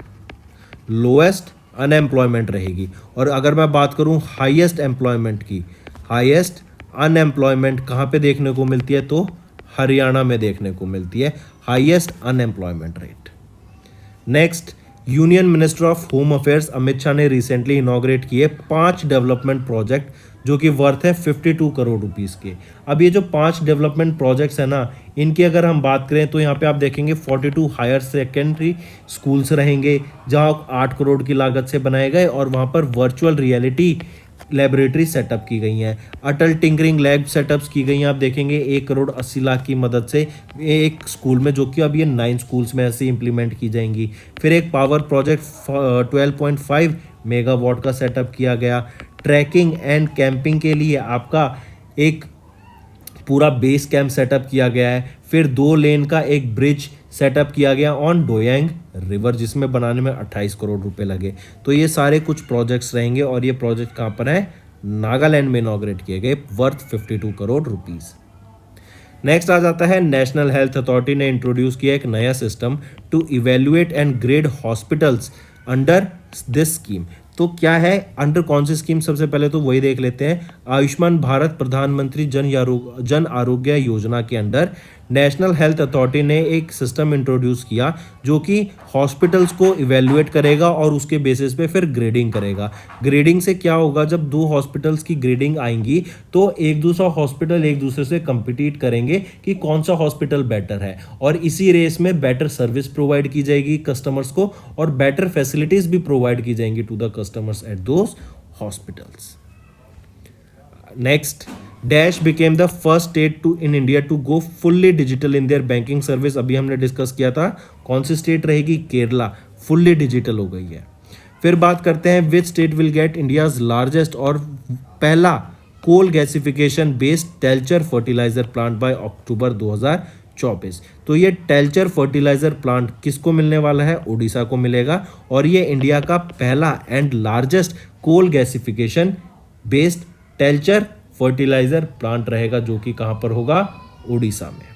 लोएस्ट अनएम्प्लॉयमेंट रहेगी। और अगर मैं बात करूं हाईएस्ट एम्प्लॉयमेंट की, हाईएस्ट अनएम्प्लॉयमेंट कहाँ पे देखने को मिलती है, तो हरियाणा में देखने को मिलती है highest unemployment rate. Next, union minister of home affairs Amit Shah ने रिसेंटली इनॉग्रेट किए 5 डेवलपमेंट प्रोजेक्ट जो कि वर्थ है 52 करोड़ रुपीस के। अब ये जो 5 डेवलपमेंट प्रोजेक्ट्स है ना, इनकी अगर हम बात करें तो यहाँ पे आप देखेंगे 42 हायर सेकेंडरी स्कूल्स रहेंगे जहाँ 8 करोड़ की लागत से बनाए गए, और वहाँ पर वर्चुअल रियलिटी लेबोरेटरी सेटअप की गई हैं, अटल टिंकरिंग लैब सेटअप्स की गई हैं। आप देखेंगे 1 करोड़ 80 लाख की मदद से एक स्कूल में, जो कि अब ये 9 स्कूल्स में ऐसे इंप्लीमेंट की जाएंगी। फिर एक पावर प्रोजेक्ट 12.5 मेगावाट का सेटअप किया गया। ट्रैकिंग एंड कैंपिंग के लिए आपका एक पूरा बेस कैंप सेटअप किया गया है। फिर 2 लेन का एक ब्रिज सेटअप किया गया ऑन डोयांग रिवर, जिसमें बनाने में 28 करोड़ रुपए लगे। तो ये सारे कुछ प्रोजेक्ट्स रहेंगे, और ये प्रोजेक्ट कहाँ पर है, नागालैंड में इनॉग्रेट किए गए, वर्थ 52 करोड़ रुपीस। नेक्स्ट आ जाता है, नेशनल हेल्थ अथॉरिटी ने इंट्रोड्यूस किया एक नया system to evaluate and grade hospitals under this scheme. तो क्या है, अंडर कौन सी स्कीम, सबसे पहले तो वही देख लेते हैं। आयुष्मान भारत प्रधानमंत्री जन आरोग्य योजना के अंडर नेशनल हेल्थ अथॉरिटी ने एक सिस्टम इंट्रोड्यूस किया जो कि हॉस्पिटल्स को इवेल्युएट करेगा और उसके बेसिस पे फिर ग्रेडिंग करेगा। ग्रेडिंग से क्या होगा, जब 2 हॉस्पिटल्स की ग्रेडिंग आएंगी तो एक दूसरा हॉस्पिटल एक दूसरे से कंपीट करेंगे कि कौन सा हॉस्पिटल बेटर है, और इसी रेस में बेटर सर्विस प्रोवाइड की जाएगी कस्टमर्स को, और बेटर फैसिलिटीज भी प्रोवाइड की जाएंगी to the customers at those hospitals. Next, Dash became the first state to in India to go fully digital in their banking service। अभी हमने डिस्कस किया था कौन सी स्टेट रहेगी, केरला, फुल्ली डिजिटल हो गई है। फिर बात करते हैं which state will get India's largest और पहला coal gasification based Talcher fertiliser plant by October 2024। तो ये टेल्चर फर्टिलाइजर प्लांट किसको मिलने वाला है, उड़ीसा को मिलेगा, और ये इंडिया का पहला and largest coal gasification based Talcher fertiliser plant रहेगा, जो कि कहां पर होगा, उड़ीसा में।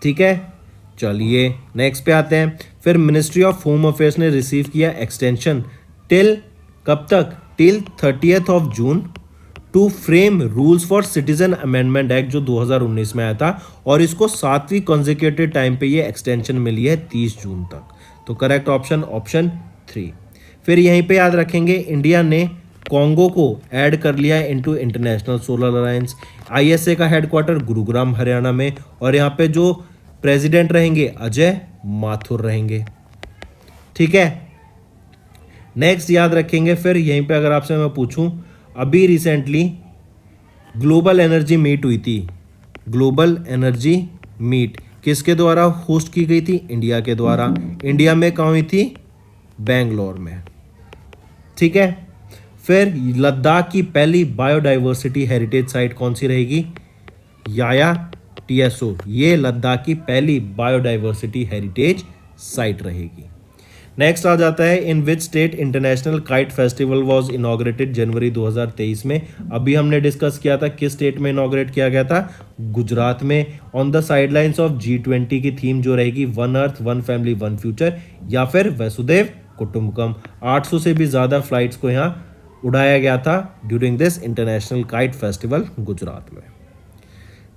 ठीक है, चलिए नेक्स्ट पे आते हैं। फिर मिनिस्ट्री ऑफ होम अफेयर्स ने रिसीव किया एक्सटेंशन टिल कब तक, till 30th of June to frame rules for citizen amendment act जो 2019 में आया था, और इसको 7वीं कॉन्जिक्यूटिव टाइम पे ये एक्सटेंशन मिली है 30 जून तक। तो करेक्ट ऑप्शन 3। फिर यहीं पे याद रखेंगे इंडिया ने कॉन्गो को ऐड कर लिया है into international solar alliance. ISA का हेडक्वार्टर गुरुग्राम हरियाणा में, और यहाँ पे जो प्रेसिडेंट रहेंगे अजय माथुर रहेंगे। ठीक है, नेक्स्ट याद रखेंगे। फिर यहीं पे अगर आपसे मैं पूछूं, अभी रिसेंटली ग्लोबल एनर्जी मीट हुई थी, ग्लोबल एनर्जी मीट किसके द्वारा होस्ट की गई थी, इंडिया के द्वारा। इंडिया में कहाँ हुई थी, बेंगलोर में। ठीक है, फिर लद्दाख की पहली बायोडाइवर्सिटी हेरिटेज साइट कौन सी रहेगी, याया टीएसओ। ये लद्दाख की पहली बायोडाइवर्सिटी हेरिटेज साइट रहेगी। नेक्स्ट आ जाता है, in which state international kite festival was inaugurated जनवरी 2023 में। अभी हमने डिस्कस किया था किस स्टेट में इनॉग्रेट किया गया था, गुजरात में, on the sidelines of G20 की थीम जो रहेगी one earth one family one future, या फिर वसुदेव कुटुंबकम। 800 से भी ज़्यादा फ्लाइट्स को यहाँ उड़ाया गया था during this international kite festival Gujarat में।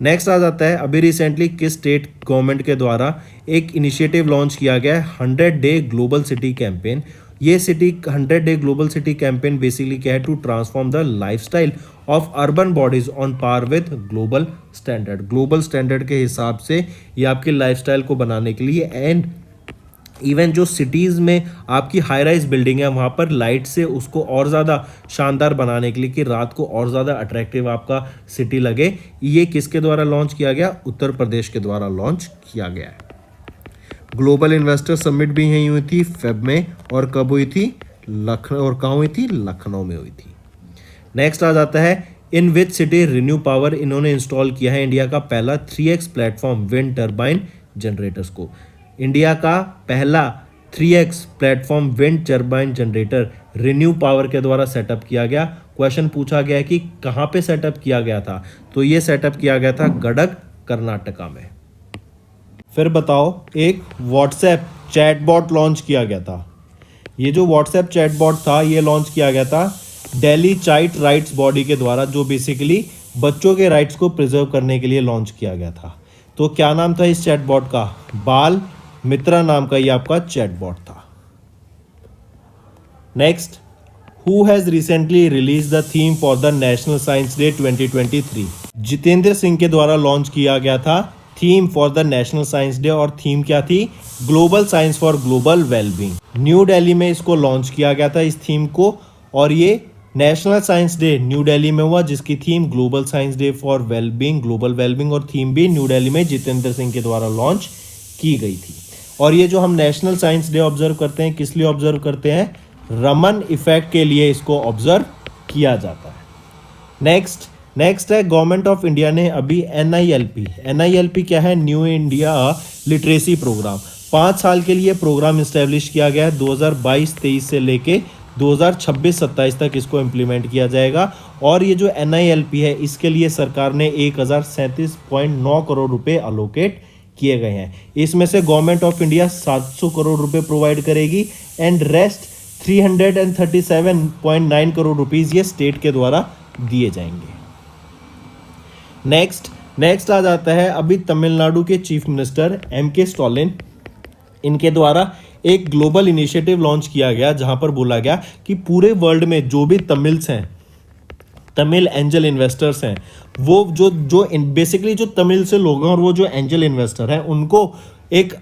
नेक्स्ट आ जाता है, अभी रिसेंटली किस स्टेट गवर्नमेंट के द्वारा एक इनिशिएटिव लॉन्च किया गया है, 100 डे ग्लोबल सिटी कैंपेन। ये 100 day global city campaign basically क्या है, to transform the lifestyle of urban bodies on par with global standard. Global standard के हिसाब से ये आपके लाइफस्टाइल को बनाने के लिए, एंड इवन जो सिटीज़ में आपकी हाई राइज बिल्डिंग है वहाँ पर लाइट से उसको और ज़्यादा शानदार बनाने के लिए कि रात को और ज़्यादा अट्रैक्टिव आपका सिटी लगे। ये किसके द्वारा लॉन्च किया गया, उत्तर प्रदेश के द्वारा लॉन्च किया गया है। ग्लोबल इन्वेस्टर समिट भी यहीं हुई थी फेब में, और कब हुई थी, लखनऊ, और कहाँ हुई थी, लखनऊ में हुई थी। नेक्स्ट आ जाता है, in which city renew power इन्होंने इंस्टॉल किया है इंडिया का पहला 3x platform wind turbine generators को। इंडिया का पहला 3x platform wind turbine generator renew power के द्वारा सेटअप किया गया। क्वेश्चन पूछा गया है कि कहाँ पे सेटअप किया गया था, तो ये सेटअप किया गया था गडक, कर्नाटका में। फिर बताओ, एक व्हाट्सएप चैटबॉट लॉन्च किया गया था। ये जो व्हाट्सएप चैटबॉट था ये लॉन्च किया गया था दिल्ली चाइल्ड राइट्स बॉडी के द्वारा, जो बेसिकली बच्चों के राइट्स को प्रिजर्व करने के लिए लॉन्च किया गया था। तो क्या नाम था इस चैटबॉट का? बाल मित्रा नाम का ये आपका चैटबॉट था। Next, who has recently release the theme for the national science day 2023? Jitendra Singh के द्वारा लॉन्च किया गया था theme for the national science day, और थीम क्या थी? Global science for global wellbeing. New Delhi में इसको लॉन्च किया गया था इस थीम को, और ये national science day new Delhi में हुआ जिसकी theme global science day for wellbeing, global wellbeing, और थीम भी न्यू दिल्ली में जितेंद्र सिंह के द्वारा लॉन्च की गई थी। और ये जो हम नेशनल साइंस डे ऑब्जर्व करते हैं, किस लिए ऑब्जर्व करते हैं? रमन इफेक्ट के लिए इसको ऑब्जर्व किया जाता है। नेक्स्ट है गवर्नमेंट ऑफ इंडिया ने अभी NILP क्या है? न्यू इंडिया लिटरेसी प्रोग्राम, 5 साल के लिए प्रोग्राम इस्टेब्लिश किया गया है। 2022-23 से लेके 2026-27 तक इसको इम्प्लीमेंट किया जाएगा। और ये जो NILP है इसके लिए सरकार ने 1037.9 करोड़ रुपए अलोकेट किए गए हैं। इसमें से गवर्नमेंट ऑफ इंडिया 700 करोड़ रुपए प्रोवाइड करेगी एंड रेस्ट 337.9 करोड़ रुपीस ये स्टेट के द्वारा दिए जाएंगे। नेक्स्ट आ जाता है अभी तमिलनाडु के चीफ मिनिस्टर MK स्टालिन, इनके द्वारा एक ग्लोबल इनिशिएटिव लॉन्च किया गया जहां पर बोला गया कि पूरे वर्ल्ड में जो भी तमिल्स हैं, तमिल एंजल इन्वेस्टर्स हैं, वो जो बेसिकली जो तमिल से लोग हैं और वो जो एंजल इन्वेस्टर हैं उनको एक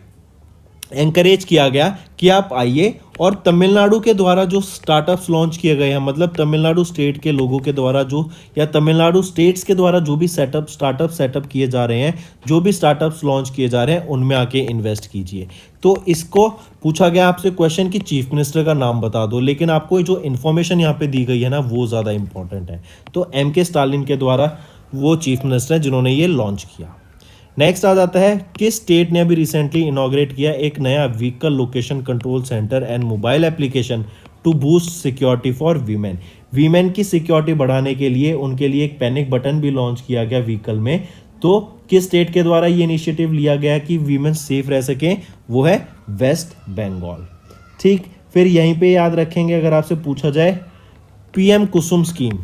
एंकरेज किया गया कि आप आइए, और तमिलनाडु के द्वारा जो स्टार्टअप्स लॉन्च किए गए हैं, मतलब तमिलनाडु स्टेट के लोगों के द्वारा जो, या तमिलनाडु स्टेट्स के द्वारा जो भी स्टार्टअप किए जा रहे हैं, जो भी स्टार्टअप्स लॉन्च किए जा रहे हैं, उनमें आके इन्वेस्ट कीजिए। तो इसको पूछा गया आपसे क्वेश्चन कि चीफ मिनिस्टर का नाम बता दो, लेकिन आपको जो इन्फॉर्मेशन यहाँ पे दी गई है ना वो ज़्यादा इंपॉर्टेंट है। तो MK स्टालिन के द्वारा वो चीफ मिनिस्टर हैं जिन्होंने ये लॉन्च किया। नेक्स्ट आ जाता है किस स्टेट ने अभी रिसेंटली इनॉग्रेट किया एक नया vehicle location control centre and mobile application to boost security for women की सिक्योरिटी बढ़ाने के लिए उनके लिए एक पैनिक बटन भी लॉन्च किया गया व्हीकल में। तो किस स्टेट के द्वारा ये इनिशिएटिव लिया गया कि वीमेन सेफ रह सकें? वो है वेस्ट बंगाल। ठीक, फिर यहीं पे याद रखेंगे अगर आपसे पूछा जाए PM कुसुम स्कीम,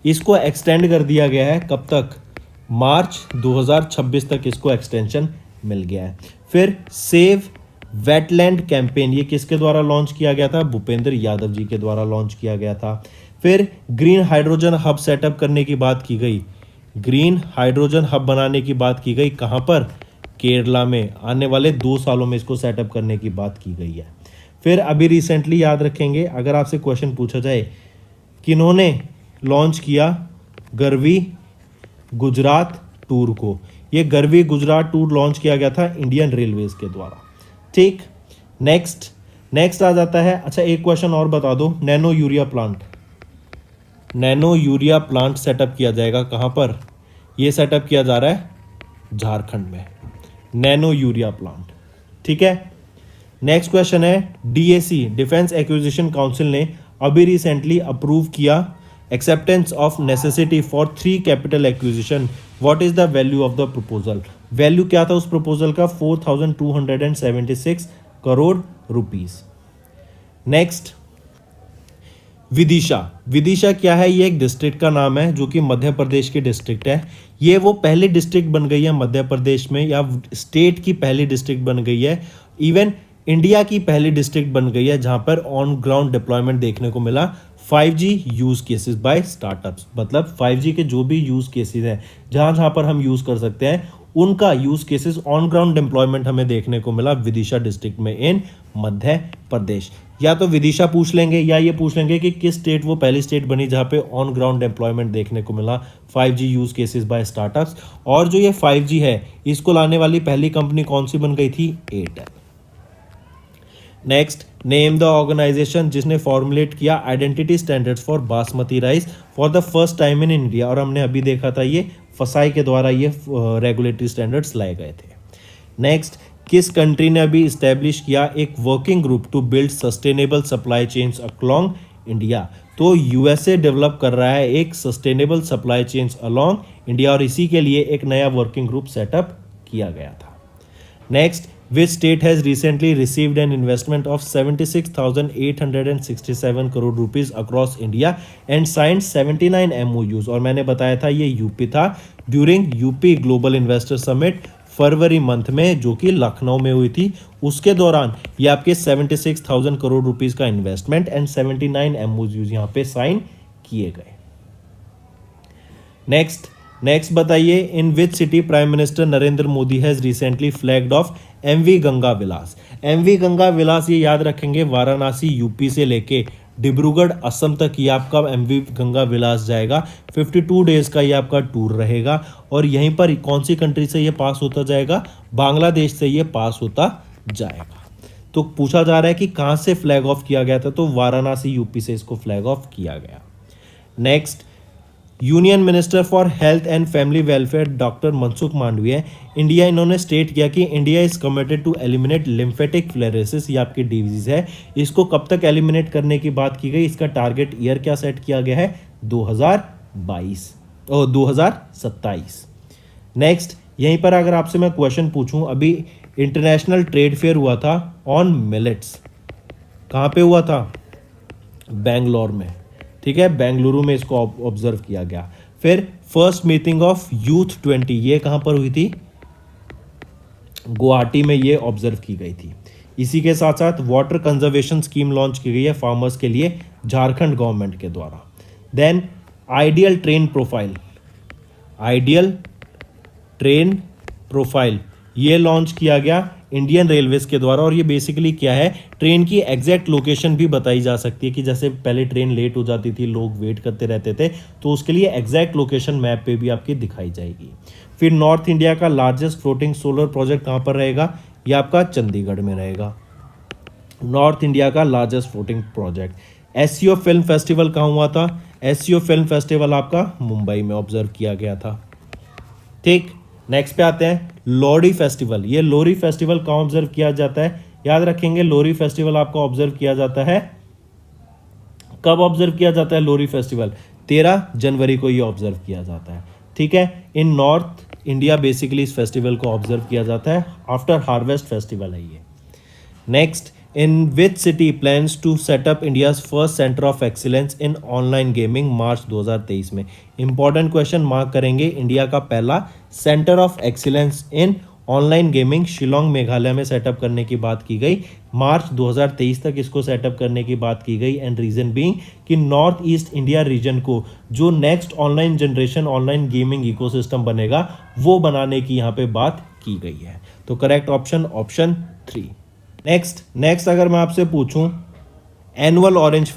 इसको एक्सटेंड कर दिया गया है कब तक? मार्च 2026 तक इसको एक्सटेंशन मिल गया है। फिर सेव वेटलैंड कैंपेन, ये किसके द्वारा लॉन्च किया गया था? भूपेंद्र यादव जी के द्वारा लॉन्च किया गया था। फिर ग्रीन हाइड्रोजन हब सेटअप करने की बात की गई, ग्रीन हाइड्रोजन हब बनाने की बात की गई, कहाँ पर? केरला में। आने वाले 2 सालों में इसको सेटअप करने की बात की गई है। फिर अभी रिसेंटली याद रखेंगे अगर आपसे क्वेश्चन पूछा जाए किन्होंने लॉन्च किया गर्वी गुजरात टूर को? ये गर्वी गुजरात टूर लॉन्च किया गया था इंडियन रेलवेज के द्वारा। ठीक, नेक्स्ट आ जाता है, अच्छा एक क्वेश्चन और बता दो, नैनो यूरिया प्लांट सेटअप किया जाएगा कहाँ पर? ये सेटअप किया जा रहा है झारखंड में, नैनो यूरिया प्लांट। ठीक है, नेक्स्ट क्वेश्चन है DAC डिफेंस एक्विजिशन काउंसिल ने अभी रिसेंटली अप्रूव किया acceptance of necessity for 3 capital acquisition. What is the value of the proposal? Value क्या था उस प्रपोजल का? 4276 करोड़ रुपीस। नेक्स्ट, विदिशा क्या है? ये एक डिस्ट्रिक्ट का नाम है जो कि मध्य प्रदेश की डिस्ट्रिक्ट है। ये वो पहली डिस्ट्रिक्ट बन गई है मध्य प्रदेश में, या स्टेट की पहली डिस्ट्रिक्ट बन गई है, इवन इंडिया की पहली डिस्ट्रिक्ट बन गई है जहां पर ऑन ग्राउंड डिप्लॉयमेंट देखने को मिला 5G use cases bye startups. मतलब 5G के जो भी यूज केसेस हैं जहां पर हम यूज कर सकते हैं उनका use cases on ground employment हमें देखने को मिला विदिशा डिस्ट्रिक्ट में इन मध्य प्रदेश। या तो विदिशा पूछ लेंगे या ये पूछ लेंगे कि किस स्टेट वो पहली स्टेट बनी जहां पे ऑन ग्राउंड एम्प्लॉयमेंट देखने को मिला 5G use cases bye startups. और जो ये 5G है इसको लाने वाली पहली कंपनी कौन सी बन गई थी? Airtel. Next, name the organisation जिसने फॉर्मुलेट किया identity standards for basmati rice for the first time in India. और हमने अभी देखा था ये फसाई के द्वारा ये रेगुलेटरी स्टैंडर्ड्स लाए गए थे। नेक्स्ट, किस कंट्री ने अभी इस्टेब्लिश किया एक working group to build sustainable supply chains along India? तो USA डेवलप कर रहा है एक sustainable supply chains along India, और इसी के लिए एक नया वर्किंग ग्रुप सेटअप किया गया था। Next, Which state has recently received an investment of 76,867 crore rupees across India and signed 79 MOUs? और मैंने बताया था ये यूपी था during UP global investor summit फरवरी मंथ में जो कि लखनऊ में हुई थी। उसके दौरान ये आपके 76,000 करोड़ रुपीस का इन्वेस्टमेंट एंड 79 MOUs यहाँ पे साइन किए गए। नेक्स्ट बताइए, in which city prime minister Narendra Modi has recently flagged off MV Ganga Vilas? MV Ganga Vilas ये याद रखेंगे वाराणसी यूपी से लेके डिब्रूगढ़ असम तक ये आपका एमवी गंगा विलास जाएगा। 52 डेज का ये आपका टूर रहेगा और यहीं पर कौन सी कंट्री से ये पास होता जाएगा? बांग्लादेश से ये पास होता जाएगा। तो पूछा जा रहा है कि कहाँ से फ्लैग ऑफ किया गया था, तो वाराणसी यूपी से इसको फ्लैग ऑफ किया गया। Next, union minister for health and family welfare doctor Mansukh Mandaviya India, इन्होंने स्टेट किया कि India is committed to eliminate lymphatic filariasis, ये आपकी डिजीज है, इसको कब तक एलिमिनेट करने की बात की गई? इसका टारगेट ईयर क्या सेट किया गया है? 2022 और 2027। नेक्स्ट, यहीं पर अगर आपसे मैं क्वेश्चन पूछूं, अभी इंटरनेशनल ट्रेड फेयर हुआ था ऑन मिलेट्स, कहाँ पे हुआ था? बेंगलोर में, ठीक है, बेंगलुरु में इसको ऑब्जर्व किया गया। फिर फर्स्ट मीटिंग ऑफ यूथ 20, ये कहाँ पर हुई थी? गुवाहाटी में ये ऑब्जर्व की गई थी। इसी के साथ साथ वाटर कंजर्वेशन स्कीम लॉन्च की गई है फार्मर्स के लिए झारखंड गवर्नमेंट के द्वारा। देन आइडियल ट्रेन प्रोफाइल ये लॉन्च किया गया इंडियन रेलवेज के द्वारा। और ये बेसिकली क्या है, ट्रेन की एग्जैक्ट लोकेशन भी बताई जा सकती है कि जैसे पहले ट्रेन लेट हो जाती थी, लोग वेट करते रहते थे, तो उसके लिए एग्जैक्ट लोकेशन मैप पे भी आपकी दिखाई जाएगी। फिर नॉर्थ इंडिया का लार्जेस्ट फ्लोटिंग सोलर प्रोजेक्ट कहाँ पर रहेगा? ये आपका चंडीगढ़ में रहेगा, नॉर्थ इंडिया का largest floating project. SCO film festival कहाँ हुआ था? एससीओ फिल्म फेस्टिवल आपका मुंबई में ऑब्जर्व किया गया था। ठीक, नेक्स्ट पे आते हैं लोहड़ी फेस्टिवल। ये लोहड़ी फेस्टिवल कहाँ ऑब्जर्व किया जाता है? याद रखेंगे लोहड़ी फेस्टिवल आपका ऑब्जर्व किया जाता है, कब ऑब्जर्व किया जाता है लोहड़ी फेस्टिवल? 13 जनवरी को ये ऑब्जर्व किया जाता है। ठीक है, इन नॉर्थ इंडिया बेसिकली इस फेस्टिवल को ऑब्जर्व किया जाता है, आफ्टर हार्वेस्ट फेस्टिवल है ये। Next, in which city plans to set up India's first centre of excellence in online gaming March 2023 में? इंपॉर्टेंट क्वेश्चन मार्क करेंगे, इंडिया का पहला centre of excellence in online gaming Shillong Meghalaya में सेटअप करने की बात की गई। मार्च 2023 तक इसको सेटअप करने की बात की गई एंड रीजन बीइंग कि नॉर्थ ईस्ट इंडिया रीजन को जो next online generation online gaming ecosystem बनेगा वो बनाने की यहाँ पे बात की गई है। तो करेक्ट ऑप्शन 3। नेक्स्ट अगर मैं आपसे पूछूं एनुअल ऑरेंज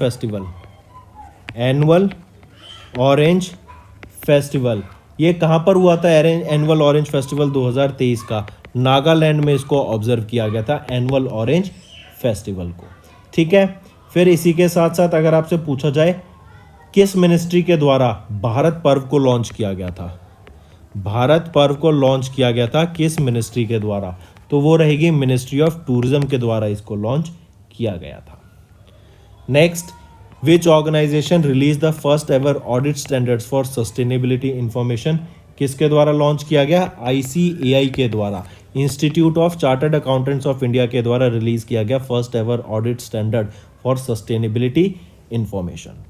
फेस्टिवल ये कहाँ पर हुआ था? एनुअल ऑरेंज फेस्टिवल 2023 का नागालैंड में इसको ऑब्जर्व किया गया था एनुअल ऑरेंज फेस्टिवल को। ठीक है, फिर इसी के साथ साथ अगर आपसे पूछा जाए किस मिनिस्ट्री के द्वारा भारत पर्व को लॉन्च किया गया था? भारत पर्व को लॉन्च किया गया था किस मिनिस्ट्री के द्वारा? तो वो रहेगी मिनिस्ट्री ऑफ टूरिज्म के द्वारा इसको लॉन्च किया गया था। Next, which organisation release the first ever audit standards for sustainability information? किसके द्वारा लॉन्च किया गया? ICAI के द्वारा, institute of chartered accountants of India के द्वारा रिलीज किया गया first ever audit standard for sustainability information.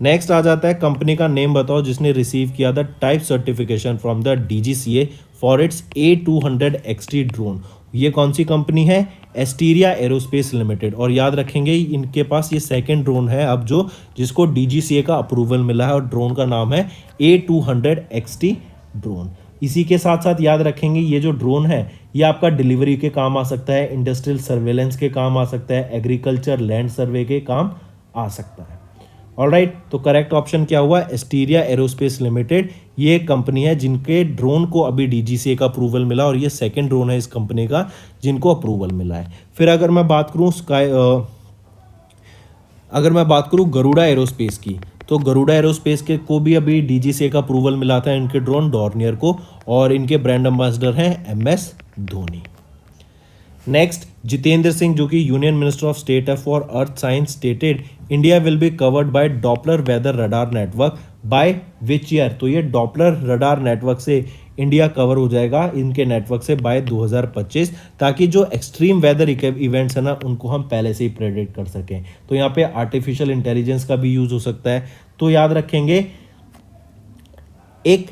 Next आ जाता है कंपनी का नेम बताओ जिसने रिसीव किया the type certification from the DGCA for its A200 XT drone. ये कौन सी कंपनी है? Asteria aerospace limited. और याद रखेंगे इनके पास ये सेकंड ड्रोन है अब जो जिसको DGCA का अप्रूवल मिला है और ड्रोन का नाम है A200 XT ड्रोन। इसी के साथ साथ याद रखेंगे ये जो ड्रोन है ये आपका डिलीवरी के काम आ सकता है, इंडस्ट्रियल सर्वेलेंस के काम आ सकता है, एग्रीकल्चर लैंड सर्वे के काम आ सकता है। ऑलराइट, तो करेक्ट ऑप्शन क्या हुआ? Asteria aerospace limited. ये कंपनी है जिनके ड्रोन को अभी DGCA का अप्रूवल मिला और ये सेकंड ड्रोन है इस कंपनी का जिनको अप्रूवल मिला है। फिर अगर मैं बात करूं गरुड़ा एरोस्पेस की, तो गरुड़ा एरोस्पेस के को भी अभी DGCA का अप्रूवल मिला था इनके ड्रोन डॉर्नियर को और इनके ब्रांड एम्बेसडर हैं MS धोनी। नेक्स्ट, जितेंद्र सिंह जो कि यूनियन मिनिस्टर ऑफ स्टेट है for earth science stated India will be covered by Doppler weather radar network by which year? तो ये डॉपलर रडार नेटवर्क से इंडिया कवर हो जाएगा इनके नेटवर्क से बाय 2025, ताकि जो एक्सट्रीम वेदर इवेंट्स है ना उनको हम पहले से ही प्रेडिक्ट कर सकें। तो यहाँ पे आर्टिफिशियल इंटेलिजेंस का भी यूज हो सकता है। तो याद रखेंगे, एक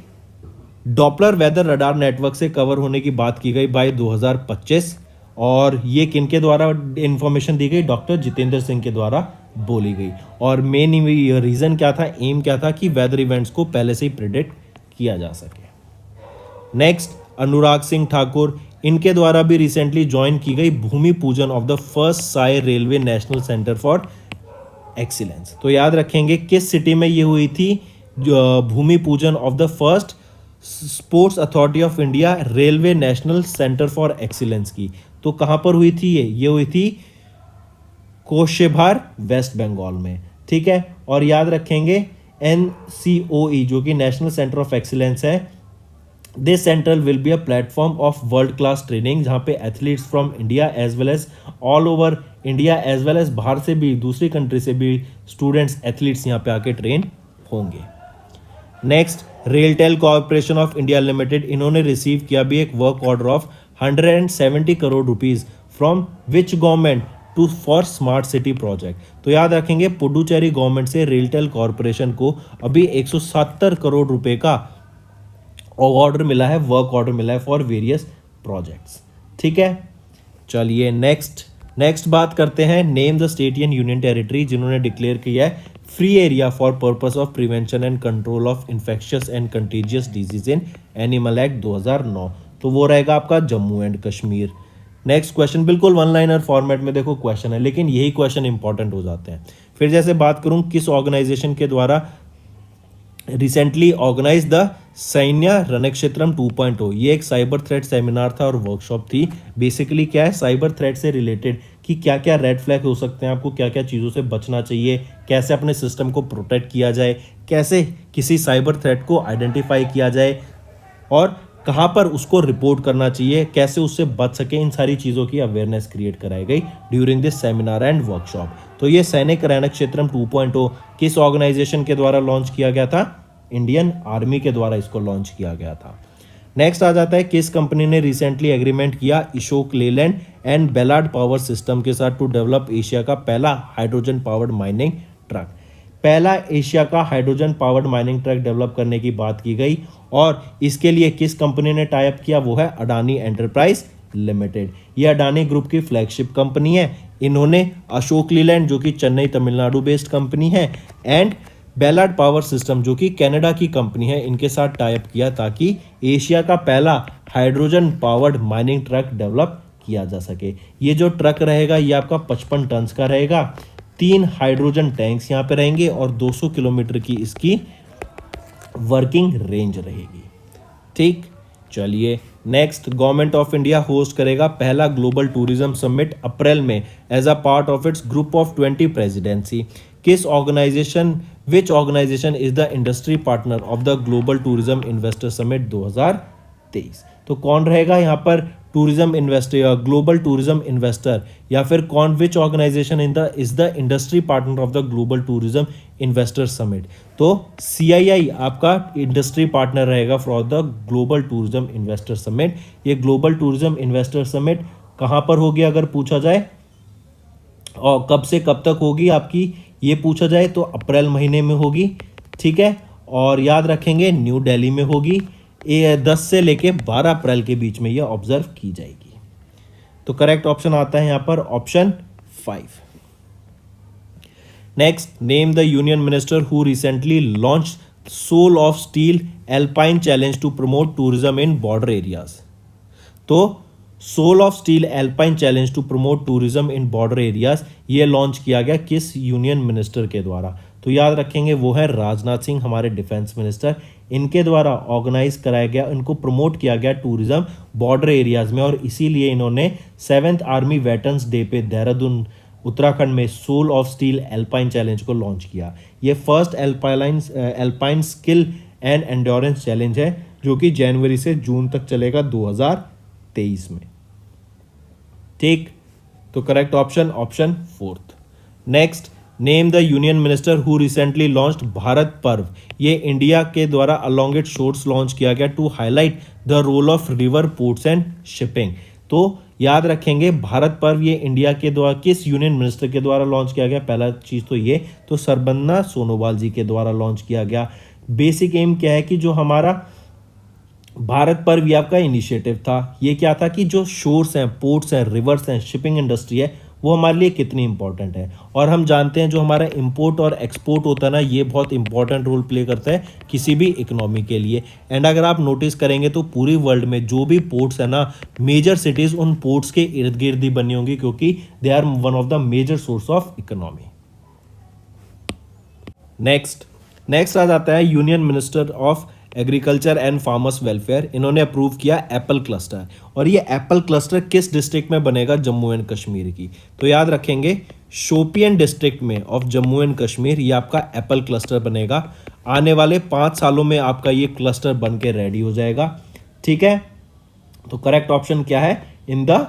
डॉपलर वेदर रडार नेटवर्क से कवर होने की बात की गई बाय 2025, और ये किनके द्वारा इंफॉर्मेशन दी गई? डॉक्टर जितेंद्र सिंह के द्वारा बोली गई। और मेन रीजन क्या था, एम क्या था, कि वेदर इवेंट्स को पहले से ही प्रिडिक्ट किया जा सके। नेक्स्ट, अनुराग सिंह ठाकुर, इनके द्वारा भी रिसेंटली ज्वाइन की गई भूमि पूजन of the first Sai railway national centre for excellence. तो याद रखेंगे किस सिटी में ये हुई थी भूमि पूजन of the first sports authority of India railway national centre for excellence की। तो कहां पर हुई थी ये हुई थी कोशेभार, वेस्ट बंगाल में। ठीक है, और याद रखेंगे NCOE जो कि नेशनल सेंटर ऑफ एक्सीलेंस है, this centre will be a platform of world class training, जहां पे athletes from India as well as all over India as well as बाहर से भी, दूसरी कंट्री से भी स्टूडेंट्स एथलीट्स यहाँ पे आके ट्रेन होंगे। Next, RailTel corporation of India limited, इन्होंने रिसीव किया भी एक work order of 170 crore rupees from which government to for smart city project. तो याद रखेंगे पुडुचेरी गवर्नमेंट से रेलटेल कॉर्पोरेशन को अभी 170 करोड़ रुपए का ऑर्डर मिला है, वर्क ऑर्डर मिला है फॉर वेरियस प्रोजेक्ट्स। ठीक है, चलिए नेक्स्ट बात करते हैं, name the state and union territory जिन्होंने डिक्लेयर किया है free area for purpose of prevention and control of infectious and contagious disease in animal act 2009। तो वो रहेगा आपका Jammu and Kashmir. Next question बिल्कुल वन लाइनर फॉर्मेट में देखो क्वेश्चन है, लेकिन यही क्वेश्चन इंपॉर्टेंट हो जाते हैं। फिर जैसे बात करूं किस ऑर्गेनाइजेशन के द्वारा रिसेंटली ऑर्गेनाइज द सैन्य रणक्षेत्रम 2.0, ये एक साइबर थ्रेट सेमिनार था और वर्कशॉप थी। बेसिकली क्या है, साइबर थ्रेट से रिलेटेड कि क्या क्या रेड फ्लैग हो सकते हैं, आपको क्या क्या चीज़ों से बचना चाहिए, कैसे अपने सिस्टम को प्रोटेक्ट किया जाए, कैसे किसी साइबर थ्रेट को आइडेंटिफाई किया जाए और कहाँ पर उसको रिपोर्ट करना चाहिए, कैसे उससे बच सके, इन सारी चीज़ों की अवेयरनेस क्रिएट कराई गई during this seminar and workshop. तो ये सैनिक रणक्षेत्रम 2.0 किस ऑर्गेनाइजेशन के द्वारा लॉन्च किया गया था? इंडियन आर्मी के द्वारा इसको लॉन्च किया गया था। नेक्स्ट आ जाता है किस कंपनी ने रिसेंटली एग्रीमेंट किया Ashok Leyland and Ballard power system के साथ टू डेवलप एशिया का पहला हाइड्रोजन पावर्ड माइनिंग ट्रक। पहला एशिया का hydrogen powered mining truck develop करने की बात की गई और इसके लिए किस कंपनी ने टाई अप किया? वो है अडानी एंटरप्राइज लिमिटेड। ये अडानी ग्रुप की फ्लैगशिप कंपनी है। इन्होंने अशोक लीलैंड जो कि चेन्नई तमिलनाडु बेस्ड कंपनी है एंड बेलार्ड पावर सिस्टम जो कि कनाडा की कंपनी है, इनके साथ टाई अप किया ताकि एशिया का पहला hydrogen powered mining truck develop किया जा सके। ये जो ट्रक रहेगा ये आपका 55 टन का रहेगा, 3 हाइड्रोजन टैंक्स यहाँ पे रहेंगे और 200 किलोमीटर की इसकी वर्किंग रेंज रहेगी। ठीक, चलिए next, government of India host करेगा पहला ग्लोबल टूरिज्म समिट अप्रैल में as a part of its group of 20 presidency. किस organisation, which organisation is the industry partner of the global tourism investor summit 2023? तो कौन रहेगा यहाँ पर tourism investor, global tourism investor, या फिर कौन, which organisation is the industry partner of the global tourism investor summit? तो CII आपका इंडस्ट्री पार्टनर रहेगा for the global tourism investor summit. ये ग्लोबल टूरिज्म इन्वेस्टर समिट कहाँ पर होगी अगर पूछा जाए, और कब से कब तक होगी आपकी, ये पूछा जाए तो अप्रैल महीने में होगी। ठीक है, और याद रखेंगे न्यू दिल्ली में होगी। 10 से लेके 12 अप्रैल के बीच में ये ऑब्जर्व की जाएगी। तो करेक्ट ऑप्शन आता है यहाँ पर option 5। Next, name the union minister who recently launch soul of steel alpine challenge to promote tourism in border areas. तो soul of steel alpine challenge to promote tourism in border areas ये launch किया गया किस union minister के द्वारा? तो याद रखेंगे वो है राजनाथ सिंह, हमारे डिफेंस मिनिस्टर। इनके द्वारा ऑर्गेनाइज कराया गया, इनको प्रमोट किया गया टूरिज्म बॉर्डर एरियाज में, और इसीलिए इन्होंने 7th आर्मी वेटरन्स डे पे देहरादून उत्तराखंड में soul of steel alpine challenge को लॉन्च किया। ये first alpine skill and endurance challenge है जो कि जनवरी से जून तक चलेगा 2023 में। ठीक, तो correct option 4th। Next, name the union minister who recently launched Bharat पर्व। ये इंडिया के द्वारा अलॉन्ग इट शोर्स लॉन्च किया गया to highlight the role of river ports and shipping. तो याद रखेंगे भारत पर्व ये इंडिया के द्वारा किस यूनियन मिनिस्टर के द्वारा लॉन्च किया गया, पहला चीज तो ये तो सरबन्ना सोनोवाल जी के द्वारा लॉन्च किया गया। बेसिक एम क्या है कि जो हमारा भारत पर्व ये आपका इनिशिएटिव था, ये क्या था कि जो शोर्स हैं, पोर्ट्स हैं, रिवर्स हैं, शिपिंग इंडस्ट्री है, वो हमारे लिए कितनी इंपॉर्टेंट है। और हम जानते हैं जो हमारा इंपोर्ट और एक्सपोर्ट होता है ना, ये बहुत इंपॉर्टेंट रोल प्ले करता है किसी भी इकोनॉमी के लिए। एंड अगर आप नोटिस करेंगे तो पूरी वर्ल्ड में जो भी पोर्ट्स है ना, मेजर सिटीज उन पोर्ट्स के इर्द गिर्द ही बनी होंगी, क्योंकि they are one of the major source of economy. Next आ जाता है union minister of agriculture and farmers welfare. इन्होंने अप्रूव किया एप्पल क्लस्टर, और ये एप्पल क्लस्टर किस डिस्ट्रिक्ट में बनेगा, जम्मू एंड कश्मीर की। तो याद रखेंगे शोपियन डिस्ट्रिक्ट में ऑफ जम्मू एंड कश्मीर ये आपका एप्पल क्लस्टर बनेगा। आने वाले 5 सालों में आपका ये क्लस्टर बन के रेडी हो जाएगा। ठीक है, तो करेक्ट ऑप्शन क्या है, in the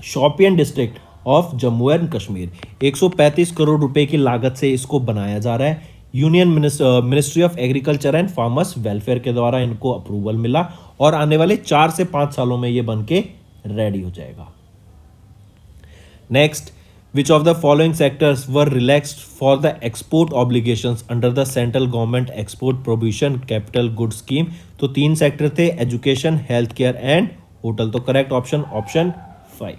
Shopian district of Jammu and Kashmir. 135 crore रुपए की लागत से इसको बनाया जा रहा है। Union ministry of agriculture and farmers welfare के द्वारा इनको अप्रूवल मिला, और आने वाले 4 से 5 सालों में ये बन के रेडी हो जाएगा। Next, which of the following sectors were relaxed for the export obligations under the central government export provision capital good scheme. तो 3 सेक्टर थे, education, health care and hotel. तो करेक्ट ऑप्शन 5।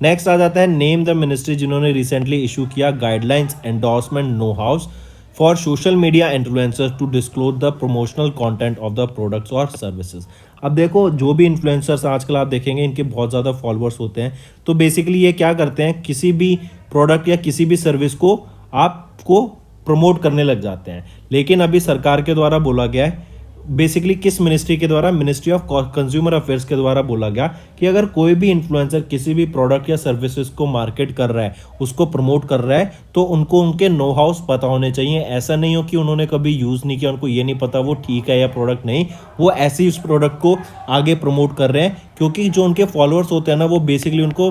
नेक्स्ट आ जाता है name the ministry जिन्होंने recently issue किया guidelines endorsement know hows for social media influencers to disclose the promotional content of the products और services. अब देखो जो भी इन्फ्लुएंसर्स आजकल आप देखेंगे इनके बहुत ज़्यादा फॉलोअर्स होते हैं, तो बेसिकली ये क्या करते हैं, किसी भी प्रोडक्ट या किसी भी सर्विस को आपको प्रमोट करने लग जाते हैं। लेकिन अभी सरकार के द्वारा बोला गया है, बेसिकली किस मिनिस्ट्री के द्वारा, मिनिस्ट्री ऑफ कंज्यूमर अफेयर्स के द्वारा बोला गया कि अगर कोई भी इन्फ्लुएंसर किसी भी प्रोडक्ट या सर्विसेज को मार्केट कर रहा है, उसको प्रमोट कर रहा है, तो उनको उनके नो हाउस पता होने चाहिए। ऐसा नहीं हो कि उन्होंने कभी यूज़ नहीं किया, उनको ये नहीं पता वो ठीक है या प्रोडक्ट नहीं, वो ऐसे ही उस प्रोडक्ट को आगे प्रमोट कर रहे हैं, क्योंकि जो उनके फॉलोअर्स होते हैं ना, वो बेसिकली उनको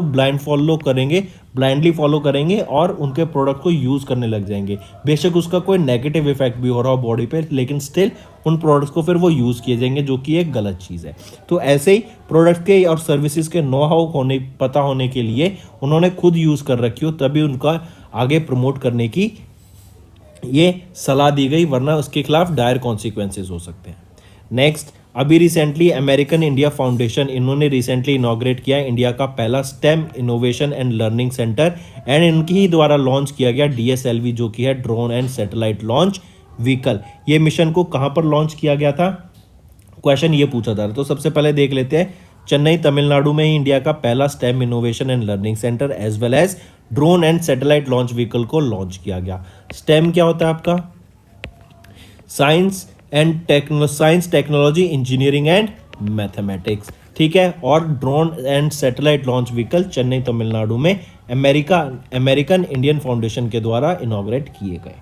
ब्लाइंडली फॉलो करेंगे और उनके प्रोडक्ट को यूज़ करने लग जाएंगे। बेशक उसका कोई नेगेटिव इफेक्ट भी हो रहा हो बॉडी पे, लेकिन स्टिल उन प्रोडक्ट्स को फिर वो यूज़ किए जाएंगे, जो कि एक गलत चीज़ है। तो ऐसे ही प्रोडक्ट के और सर्विसेज के नो हाउ पता होने के लिए उन्होंने खुद यूज़ कर रखी हो, तभी उनका आगे प्रमोट करने की ये सलाह दी गई, वरना उसके खिलाफ डायर कॉन्सिक्वेंसेज हो सकते हैं। नेक्स्ट, अभी रिसेंटली अमेरिकन इंडिया फाउंडेशन इन्होंने रिसेंटली इनॉग्रेट किया इंडिया का पहला STEM innovation and learning centre, and इनकी ही द्वारा लॉन्च किया गया DSLV, जो कि है drone and satellite launch vehicle. ये मिशन को कहाँ पर लॉन्च किया गया था, क्वेश्चन ये पूछा जा रहा है। तो सबसे पहले देख लेते हैं, चेन्नई तमिलनाडु में ही इंडिया का पहला STEM innovation and learning centre as well as drone and satellite launch vehicle को लॉन्च किया गया। स्टेम क्या होता है आपका, science technology engineering and mathematics. ठीक है, और drone and satellite launch vehicle Chennai Tamil Nadu में अमेरिकन इंडियन फाउंडेशन के द्वारा इनॉग्रेट किए गए।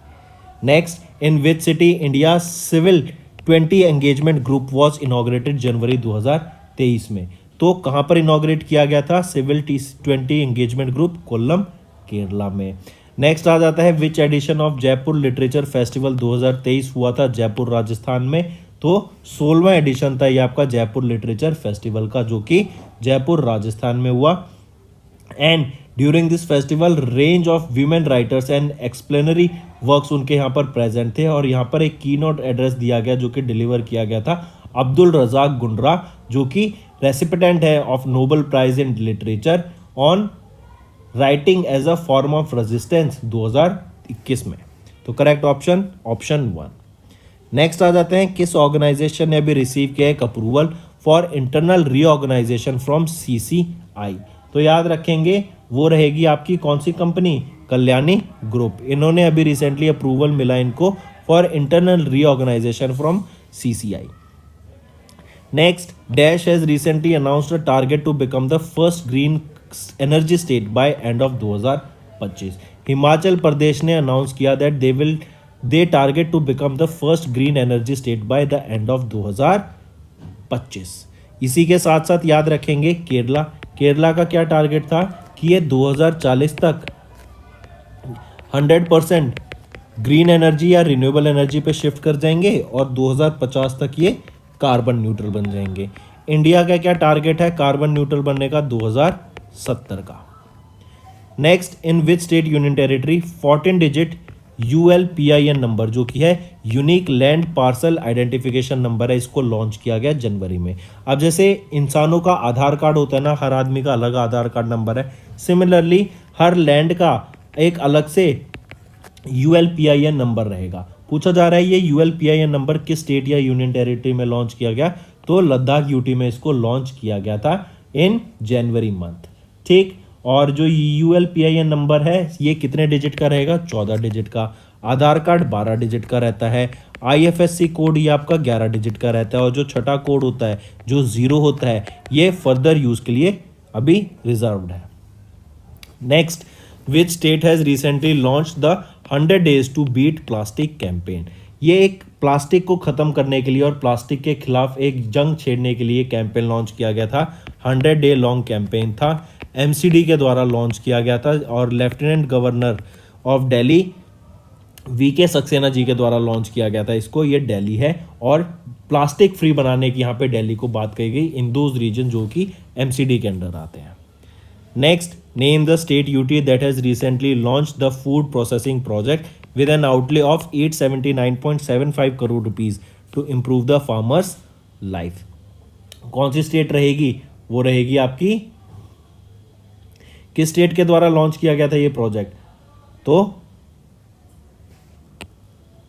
Next, in which city India civil 20 engagement group was inaugurated जनवरी 2023 में। तो कहाँ पर इनॉग्रेट किया गया था civil 20 engagement group, Kollam, Kerala में। नेक्स्ट आ जाता है which edition of Jaipur literature festival 2023 हुआ था जयपुर राजस्थान में। तो 16वां एडिशन था ये आपका जयपुर लिटरेचर फेस्टिवल का, जो कि जयपुर राजस्थान में हुआ। And during this festival range of women writers and explanatory works उनके यहाँ पर प्रेजेंट थे, और यहाँ पर एक की नोट एड्रेस दिया गया जो कि डिलीवर किया गया था अब्दुल रजाक गुंडरा, जो कि रेसिपिटेंट है of Nobel prize in literature on writing as a form of resistance 2021 में। तो करेक्ट ऑप्शन 1। नेक्स्ट आ जाते हैं, किस ऑर्गेनाइजेशन ने अभी रिसीव किया एक approval for internal reorganisation from CCI। तो याद रखेंगे वो रहेगी आपकी कौन सी कंपनी, कल्याणी ग्रुप। इन्होंने अभी रिसेंटली अप्रूवल मिला इनको for internal reorganisation from CCI। Next, dash has recently announced a target to become the first green energy state by end of 2025। Himachal Pradesh ने अनाउंस किया that they target to become the first green energy state by the end of 2025। इसी के साथ साथ याद रखेंगे केरला का क्या टारगेट था कि ये 2040 तक 100% ग्रीन एनर्जी या रिन्यूएबल एनर्जी पे शिफ्ट कर जाएंगे और 2050 तक ये कार्बन न्यूट्रल बन जाएंगे। इंडिया का क्या टारगेट है कार्बन न्यूट्रल बनने का 2070 का। Next, in which state union territory 14 digit ULPIN number जो कि है unique land parcel identification number है, इसको लॉन्च किया गया जनवरी में। अब जैसे इंसानों का आधार कार्ड होता है ना, हर आदमी का अलग आधार कार्ड नंबर है, सिमिलरली हर लैंड का एक अलग से ULPIN नंबर रहेगा। पूछा जा रहा है ये ULPIN नंबर किस स्टेट या यूनियन टेरिटरी में लॉन्च किया गया, तो लद्दाख यूटी में इसको लॉन्च किया गया था इन जनवरी मंथ। ठीक, और जो ULPIN नंबर है ये कितने डिजिट का रहेगा, 14 डिजिट का। आधार कार्ड 12 डिजिट का रहता है। IFSC कोड ये आपका 11 डिजिट का रहता है, और जो छठा कोड होता है जो 0 होता है ये फर्दर यूज के लिए अभी रिजर्व्ड है। Next, which state has recently launch the 100 days to beat plastic campaign. ये एक प्लास्टिक को ख़त्म करने के लिए और प्लास्टिक के खिलाफ एक जंग छेड़ने के लिए कैंपेन लॉन्च किया गया था। 100 डे लॉन्ग कैंपेन था, MCD के द्वारा लॉन्च किया गया था, और lieutenant governor of Delhi VK Saxena ji के द्वारा लॉन्च किया गया था इसको। ये दिल्ली है, और प्लास्टिक फ्री बनाने की यहाँ पे दिल्ली को बात कही गई इन दोज रीजन जो कि MCD के अंडर आते हैं। Next, name the state UT that has recently launch the food processing project with an outlay of 879.75 crore rupees to improve the farmers life. कौन सी स्टेट रहेगी, वो रहेगी आपकी, किस स्टेट के द्वारा लॉन्च किया गया था ये प्रोजेक्ट, तो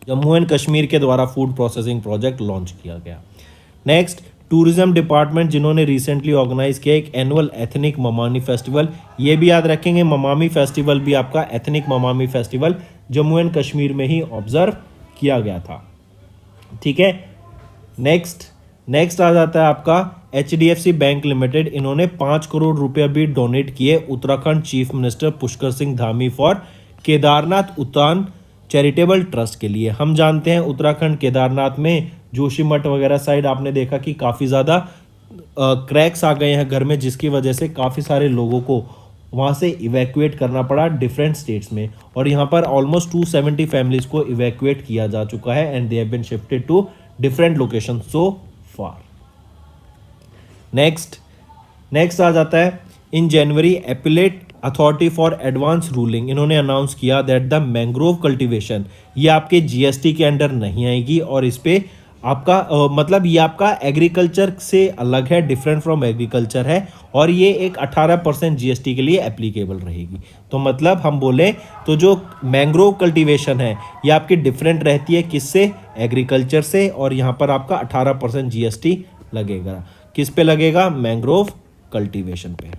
जम्मू एंड कश्मीर के द्वारा फूड प्रोसेसिंग प्रोजेक्ट लॉन्च किया गया। नेक्स्ट, टूरिज्म डिपार्टमेंट जिन्होंने रिसेंटली ऑर्गेनाइज किया एक एनुअल एथनिक ममामी फेस्टिवल। ये भी याद रखेंगे, ममामी फेस्टिवल भी आपका एथनिक ममामी फेस्टिवल जम्मू एंड कश्मीर में ही ऑब्जर्व किया गया था। ठीक है, नेक्स्ट आ जाता है आपका HDFC बैंक लिमिटेड। इन्होंने 5 करोड़ रुपए भी डोनेट किए Uttarakhand chief minister Pushkar Singh Dhami for Kedarnath Utthan charitable trust के लिए। हम जानते हैं उत्तराखंड केदारनाथ में जोशीमठ वगैरह साइड आपने देखा कि काफ़ी ज़्यादा क्रैक्स आ गए हैं घर में, जिसकी वजह से काफ़ी सारे लोगों को वहाँ से इवैक्यूएट करना पड़ा डिफरेंट स्टेट्स में, और यहाँ पर ऑलमोस्ट 270 फैमिलीज को इवैक्यूएट किया जा चुका है and they have been shifted to different location so far. Next आ जाता है, in January appellate authority for advance ruling, इन्होंने अनाउंस किया दैट द मैंग्रोव कल्टीवेशन ये आपके GST के अंडर नहीं आएगी, और इस पे आपका मतलब ये आपका एग्रीकल्चर से अलग है, डिफरेंट फ्रॉम एग्रीकल्चर है, और ये एक 18% GST के लिए एप्लीकेबल रहेगी। तो मतलब हम बोले तो जो मैंग्रोव कल्टीवेशन है ये आपकी डिफरेंट रहती है किससे, एग्रीकल्चर से, और यहाँ पर आपका 18% GST लगेगा। किस पे लगेगा, मैंग्रोव कल्टीवेशन पे।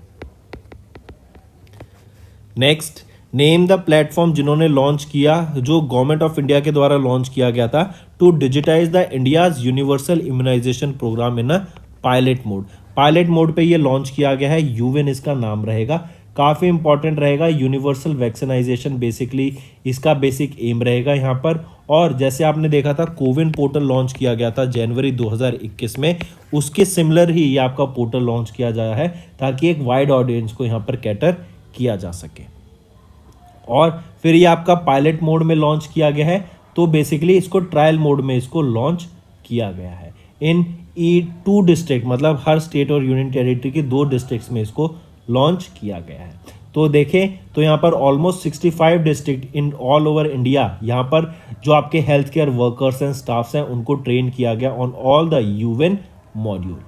नेक्स्ट, नेम द प्लेटफॉर्म जिन्होंने लॉन्च किया, जो गवर्नमेंट ऑफ इंडिया के द्वारा लॉन्च किया गया था to digitise the India's universal immunisation programme in a pilot mode. Pilot mode पे ये लॉन्च किया गया है, यूविन इसका नाम रहेगा। काफ़ी इंपॉर्टेंट रहेगा, यूनिवर्सल वैक्सीनाइजेशन बेसिकली इसका बेसिक एम रहेगा यहाँ पर। और जैसे आपने देखा था कोविन पोर्टल लॉन्च किया गया था जनवरी 2021 में, उसके सिमिलर ही ये आपका पोर्टल लॉन्च किया गया है ताकि एक वाइड ऑडियंस को यहाँ पर कैटर किया जा सके। और फिर ये आपका पायलट मोड में लॉन्च किया गया है, तो बेसिकली इसको ट्रायल मोड में इसको लॉन्च किया गया है इन E2 डिस्ट्रिक्ट, मतलब हर स्टेट और यूनियन टेरिटरी के 2 डिस्ट्रिक्ट्स में इसको लॉन्च किया गया है। तो देखें तो यहाँ पर almost 65 district in all over India, यहाँ पर जो आपके health care workers and staffs हैं उनको ट्रेन किया गया ऑन ऑल द यूविन module.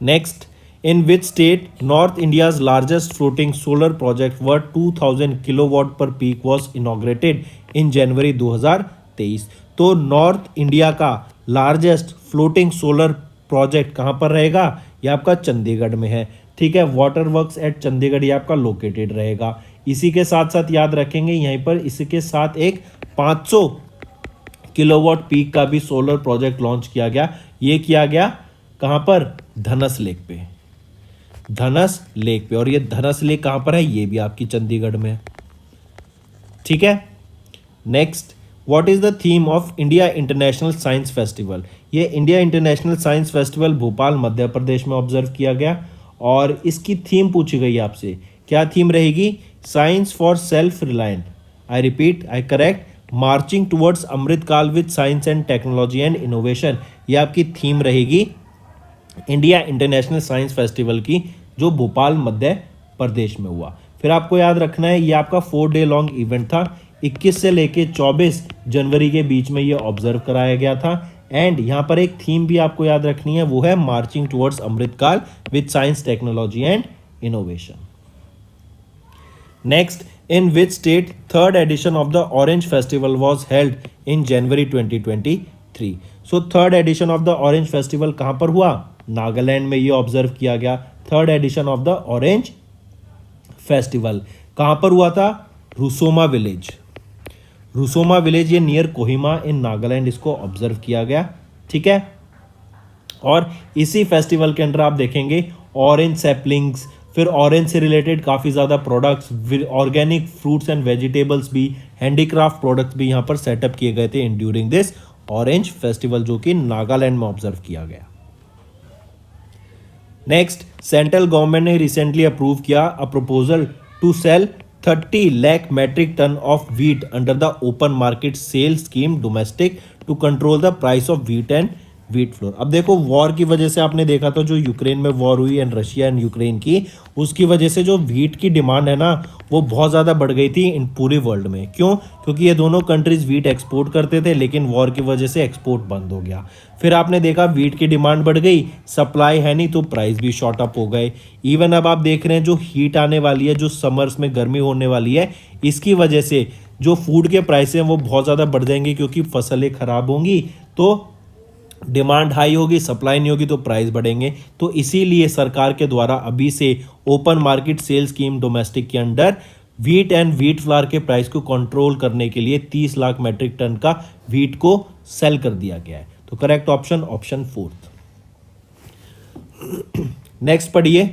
Next, in which state North India's largest floating solar project worth 2000 kilowatt per peak was inaugurated in January 2023। तो नॉर्थ इंडिया का लार्जेस्ट फ्लोटिंग सोलर प्रोजेक्ट कहाँ पर रहेगा, ये आपका चंडीगढ़ में है। ठीक है, वाटर वर्क्स एट चंडीगढ़ ये आपका लोकेटेड रहेगा। इसी के साथ साथ याद रखेंगे यहीं पर इसके साथ एक 500 किलोवाट पीक का भी सोलर प्रोजेक्ट लॉन्च किया गया। ये किया गया कहाँ पर, धनस लेक पे, धनस लेक पे। और ये धनस लेक कहाँ पर है, ये भी आपकी चंडीगढ़ में है। ठीक है, next, what is the theme of India international science festival. ये India international science festival Bhopal Madhya Pradesh में ऑब्जर्व किया गया, और इसकी थीम पूछी गई आपसे, क्या थीम रहेगी, science for self reliant, I repeat, I correct, marching towards Amrit Kaal with science and technology and innovation, ये आपकी थीम रहेगी इंडिया इंटरनेशनल साइंस फेस्टिवल की, जो भोपाल मध्य प्रदेश में हुआ। फिर आपको याद रखना है ये आपका 4 डे लॉन्ग इवेंट था, 21 से लेके 24 जनवरी के बीच में ये ऑब्जर्व कराया गया था। एंड यहाँ पर एक थीम भी आपको याद रखनी है, वो है marching towards Amrit Kaal with science technology and innovation. Next, in which state third edition of the Orange Festival was held in January 2023? So third edition of the Orange Festival कहाँ पर हुआ? नागालैंड में ये ऑब्जर्व किया गया। Third edition of the orange festival कहाँ पर हुआ था? रुसोमा विलेज। रुसोमा विलेज ये नियर कोहिमा इन नागालैंड, इसको ऑब्जर्व किया गया। ठीक है, और इसी फेस्टिवल के अंदर आप देखेंगे ऑरेंज सैपलिंग्स, फिर ऑरेंज से रिलेटेड काफ़ी ज़्यादा products, organic fruits and vegetables भी, हैंडीक्राफ्ट प्रोडक्ट्स भी यहाँ पर सेटअप किए गए थे in during this orange festival, जो कि नागालैंड में ऑब्जर्व किया गया। नेक्स्ट, सेंट्रल गवर्नमेंट ने रिसेंटली अप्रूव किया a proposal to sell 30 lakh metric tonne of wheat under the open market sale scheme domestic to control the price of wheat and wheat flour. अब देखो, war की वजह से आपने देखा था जो यूक्रेन में वॉर हुई एंड रशिया एंड यूक्रेन की, उसकी वजह से जो व्हीट की डिमांड है ना, वो बहुत ज़्यादा बढ़ गई थी इन पूरे वर्ल्ड में। क्यों? क्योंकि ये दोनों कंट्रीज व्हीट एक्सपोर्ट करते थे, लेकिन वॉर की वजह से एक्सपोर्ट बंद हो गया। फिर आपने देखा व्हीट की डिमांड बढ़ गई, सप्लाई है नहीं, तो प्राइस भी शॉर्ट अप हो गए। इवन अब आप देख रहे हैं जो हीट आने वाली है, जो समर्स में गर्मी होने वाली है, इसकी वजह से जो फूड के प्राइस हैं वो बहुत ज़्यादा बढ़ जाएंगे, क्योंकि फसलें खराब होंगी तो डिमांड हाई होगी, सप्लाई नहीं होगी तो प्राइस बढ़ेंगे। तो इसीलिए सरकार के द्वारा अभी से open market sale scheme domestic के under wheat and wheat flour के प्राइस को कंट्रोल करने के लिए 30 लाख मेट्रिक टन का व्हीट को सेल कर दिया गया है। तो करेक्ट ऑप्शन, ऑप्शन 4। नेक्स्ट पढ़िए,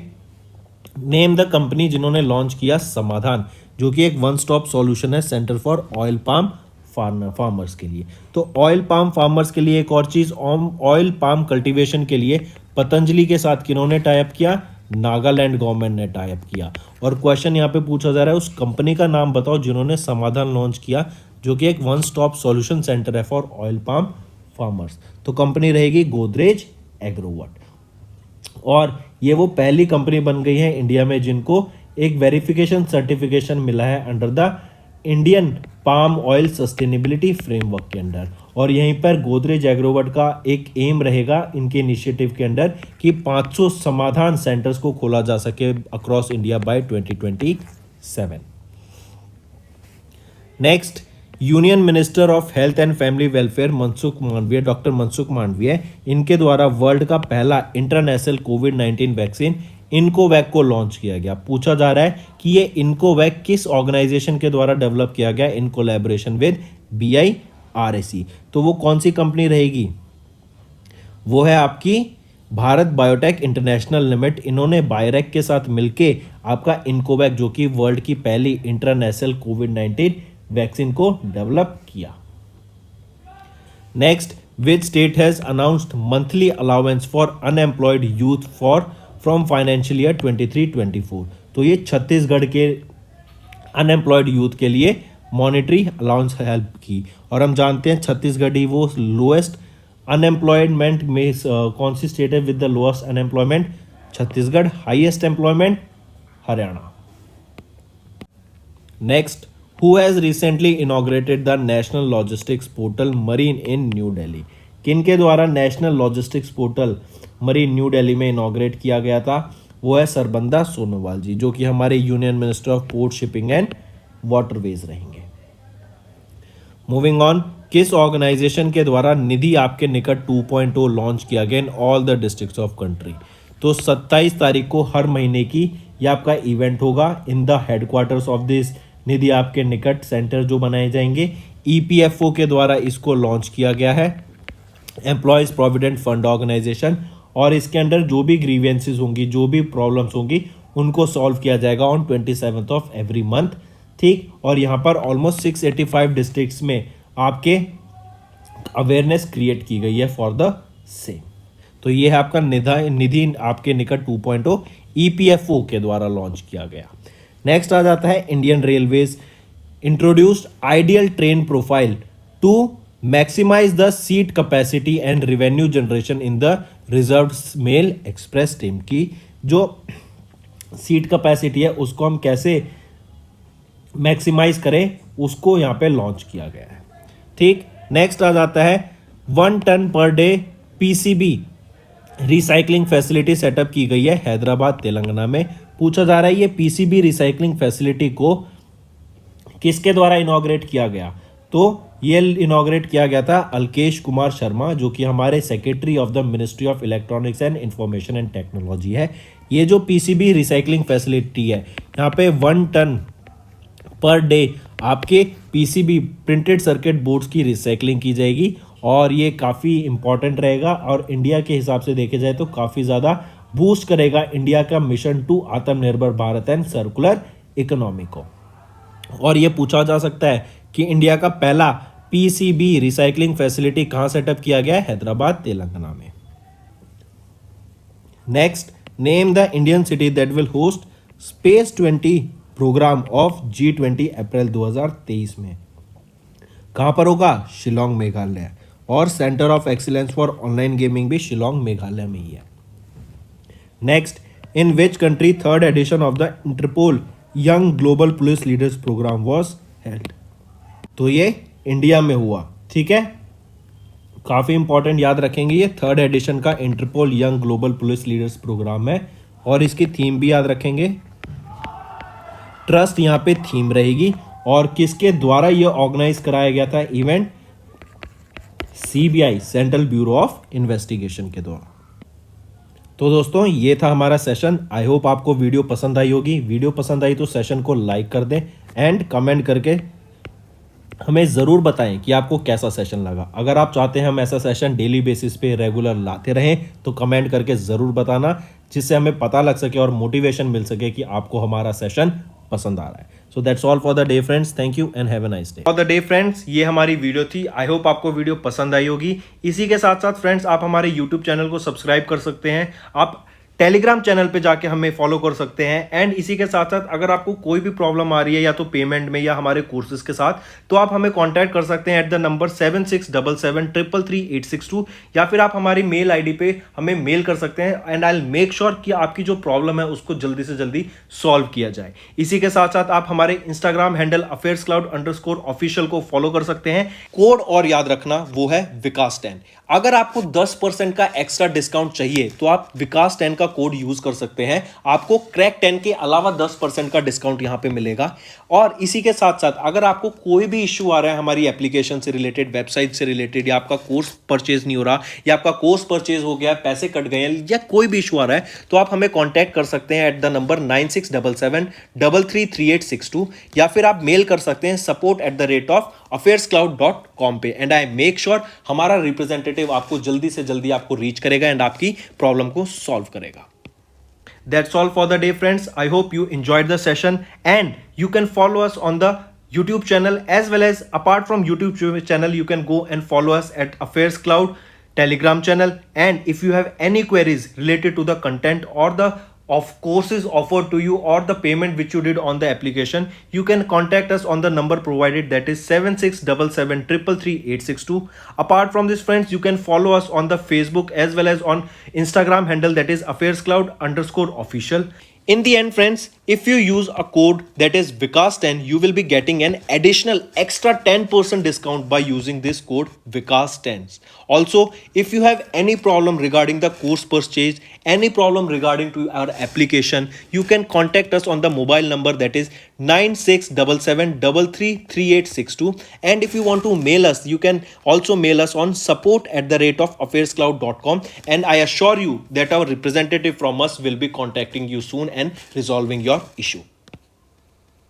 नेम द कंपनी जिन्होंने लॉन्च किया समाधान, जो कि एक वन स्टॉप सॉल्यूशन है centre for oil palm farmers के लिए। तो ऑयल पाम फार्मर्स के लिए एक और चीज, ऑयल पाम कल्टीवेशन के लिए पतंजलि के साथ किन्होंने टाई अप किया? नागालैंड गवर्नमेंट ने टाई अप किया। और क्वेश्चन यहाँ पे पूछा जा रहा है उस कंपनी का नाम बताओ जिन्होंने समाधान लॉन्च किया, जो कि एक वन स्टॉप सॉल्यूशन सेंटर है फॉर ऑयल पाम फार्मर्स। तो कंपनी रहेगी गोदरेज एग्रोवट। और ये वो पहली कंपनी बन गई है इंडिया में जिनको एक वेरिफिकेशन सर्टिफिकेशन मिला है under the Indian palm oil sustainability framework के अंडर। और यहीं पर गोदरेज एग्रोवट का एक एम रहेगा इनके इनिशिएटिव के अंडर कि 500 समाधान सेंटर्स को खोला जा सके across India by 2027। Next, union minister of health and family welfare Mansukh Mandaviya, doctor Mansukh Mandaviya, इनके द्वारा वर्ल्ड का पहला इंटरनेशनल कोविड-19 वैक्सीन इनकोवैक को लॉन्च किया गया। पूछा जा रहा है कि ये इनकोवैक किस ऑर्गेनाइजेशन के द्वारा डेवलप किया गया इन कोलैबोरेशन विद BIRAC। तो वो कौन सी कंपनी रहेगी? वो है आपकी भारत बायोटेक इंटरनेशनल लिमिटेड। इन्होंने बायोरेक के साथ मिलके आपका इनकोवैक, जो कि वर्ल्ड की पहली इंटरनेशनल कोविड-19 वैक्सीन को डेवलप किया। Next, which state has announced monthly allowance for unemployed youth from financial year 23-24। तो ये छत्तीसगढ़ के अनएम्प्लॉयड यूथ के लिए मॉनेटरी अलाउंस हेल्प की। और हम जानते हैं छत्तीसगढ़ ही वो लोएस्ट अनएम्प्लॉयमेंट में कौन सी स्टेट है with the lowest unemployment? Chhattisgarh. Highest employment Haryana. Next, who has recently inaugurated the national logistics portal marine in new Delhi? किनके द्वारा national logistics portal marine new Delhi में इनॉग्रेट किया गया था? वो है सरबंदा सोनोवाल जी, जो कि हमारे union minister of port shipping and waterways रहेंगे। मूविंग ऑन, किस ऑर्गेनाइजेशन के द्वारा निधि आपके निकट 2.0 लॉन्च किया गया in all the districts of country? तो 27 तारीख को हर महीने की ये आपका इवेंट होगा in the headquarters of this Nidhi आपके निकट सेंटर जो बनाए जाएंगे। EPFO के द्वारा इसको लॉन्च किया गया है, एम्प्लॉयज प्रोविडेंट फंड ऑर्गेनाइजेशन। और इसके अंदर जो भी ग्रीवेंसेस होंगी, जो भी प्रॉब्लम्स होंगी, उनको सॉल्व किया जाएगा on 27th of every month. ठीक, और यहाँ पर ऑलमोस्ट 685 डिस्ट्रिक्ट्स में आपके अवेयरनेस क्रिएट की गई है फॉर द सेम। तो ये है आपका निधि आपके निकट 2.0 EPFO के द्वारा लॉन्च किया गया। नेक्स्ट आ जाता है Indian railways introduced ideal train profile to maximise the seat capacity and revenue generation in the reserved mail express train की जो सीट कैपेसिटी है उसको हम कैसे मैक्सिमाइज करें उसको यहाँ पे लॉन्च किया गया है। ठीक, नेक्स्ट आ जाता है 1 tonne per day PCB recycling facility setup की गई है हैदराबाद तेलंगाना में। पूछा जा रहा है ये पीसीबी रिसाइकलिंग फैसिलिटी को किसके द्वारा इनॉग्रेट किया गया, तो ये इनॉग्रेट किया गया था अलकेश कुमार शर्मा जो कि हमारे secretary of the ministry of electronics and information and technology है। ये जो पीसीबी रिसाइकलिंग फैसिलिटी है यहाँ पे 1 टन पर डे आपके पीसीबी प्रिंटेड सर्किट बोर्ड्स की रिसाइकलिंग की जाएगी और ये काफ़ी इंपॉर्टेंट रहेगा और इंडिया के हिसाब से देखे जाए तो काफ़ी ज़्यादा बूस्ट करेगा इंडिया का मिशन टू आत्मनिर्भर भारत एंड सर्कुलर इकोनॉमी को। और ये पूछा जा सकता है कि इंडिया का पहला पीसीबी रिसाइकलिंग फैसिलिटी कहाँ सेटअप किया गया है, हैदराबाद तेलंगाना में। Next, name the Indian city that will host space 20 programme of G20 April 2023 में। कहाँ पर होगा, शिलोंग मेघालय। और centre of excellence for online gaming भी शिलोंग मेघालय में ही है। Next, in which country 3rd edition of the Interpol young global police leaders programme was held. तो ये इंडिया में हुआ। ठीक है, काफ़ी इंपॉर्टेंट, याद रखेंगे ये 3rd एडिशन का Interpol young global police leaders programme है। और इसकी थीम भी याद रखेंगे, ट्रस्ट यहाँ पे थीम रहेगी। और किसके द्वारा ये ऑर्गेनाइज कराया गया था event, CBI central bureau of investigation के द्वारा। तो दोस्तों ये था हमारा सेशन। आई होप आपको वीडियो पसंद आई होगी। वीडियो पसंद आई तो सेशन को लाइक कर दें एंड कमेंट करके हमें ज़रूर बताएं कि आपको कैसा सेशन लगा। अगर आप चाहते हैं हम ऐसा सेशन डेली बेसिस पे रेगुलर लाते रहें तो कमेंट करके ज़रूर बताना, जिससे हमें पता लग सके और मोटिवेशन मिल सके कि आपको हमारा सेशन पसंद आ रहा है। So that's all for the day friends, thank you and have a nice day. For the day friends, ये हमारी वीडियो थी। आई होप आपको वीडियो पसंद आई होगी। इसी के साथ साथ फ्रेंड्स आप हमारे यूट्यूब चैनल को सब्सक्राइब कर सकते हैं, आप टेलीग्राम चैनल पे जाके हमें फॉलो कर सकते हैं। एंड इसी के साथ साथ अगर आपको कोई भी प्रॉब्लम आ रही है या तो पेमेंट में या हमारे कोर्सेज के साथ, तो आप हमें कांटेक्ट कर सकते हैं एट द नंबर 7677333862 या फिर आप हमारी मेल आईडी पे हमें मेल कर सकते हैं and I will make sure कि आपकी जो प्रॉब्लम है उसको जल्दी से जल्दी सॉल्व किया जाए। इसी के साथ साथ आप हमारे इंस्टाग्राम हैंडल affairscloud_official को फॉलो कर सकते हैं। कोड और याद रखना वो है विकास10। अगर आपको 10% का एक्स्ट्रा डिस्काउंट चाहिए तो आप विकास10 का कोड यूज कर सकते हैं, आपको क्रैक 10 के अलावा 10% का डिस्काउंट यहां पे मिलेगा। और इसी के साथ साथ अगर आपको कोई भी इश्यू आ रहा है हमारी एप्लीकेशन से रिलेटेड, वेबसाइट से रिलेटेड, या आपका कोर्स परचेज नहीं हो रहा, या आपका कोर्स परचेज हो गया, पैसे कट गए हैं, या कोई भी इशू आ रहा है, तो आप हमें कॉन्टैक्ट कर सकते हैं एट द नंबर 9677333862 या फिर आप मेल कर सकते हैं support@affairscloud.com पे। एंड आई मेक श्योर हमारा रिप्रेजेंटेटिव आपको जल्दी से जल्दी आपको रीच करेगा एंड आपकी प्रॉब्लम को सॉल्व करेगा। That's all for the day, friends. I hope you enjoyed the session and you can follow us on the YouTube channel, as well as apart from YouTube channel you can go and follow us at Affairs Cloud Telegram channel. And if you have any queries related to the content or the of courses offered to you or the payment which you did on the application, you can contact us on the number provided, that is 7677333862. Apart from this, friends, you can follow us on the Facebook as well as on Instagram handle, that is affairscloud_official. In the end, friends, if you use a code that is Vikas10, you will be getting an additional extra 10% discount by using this code Vikas10. Also, if you have any problem regarding the course purchase, any problem regarding to our application, you can contact us on the mobile number, that is 9677333862. And if you want to mail us, you can also mail us on support@affairscloud.com. And I assure you that our representative from us will be contacting you soon and resolving your issue.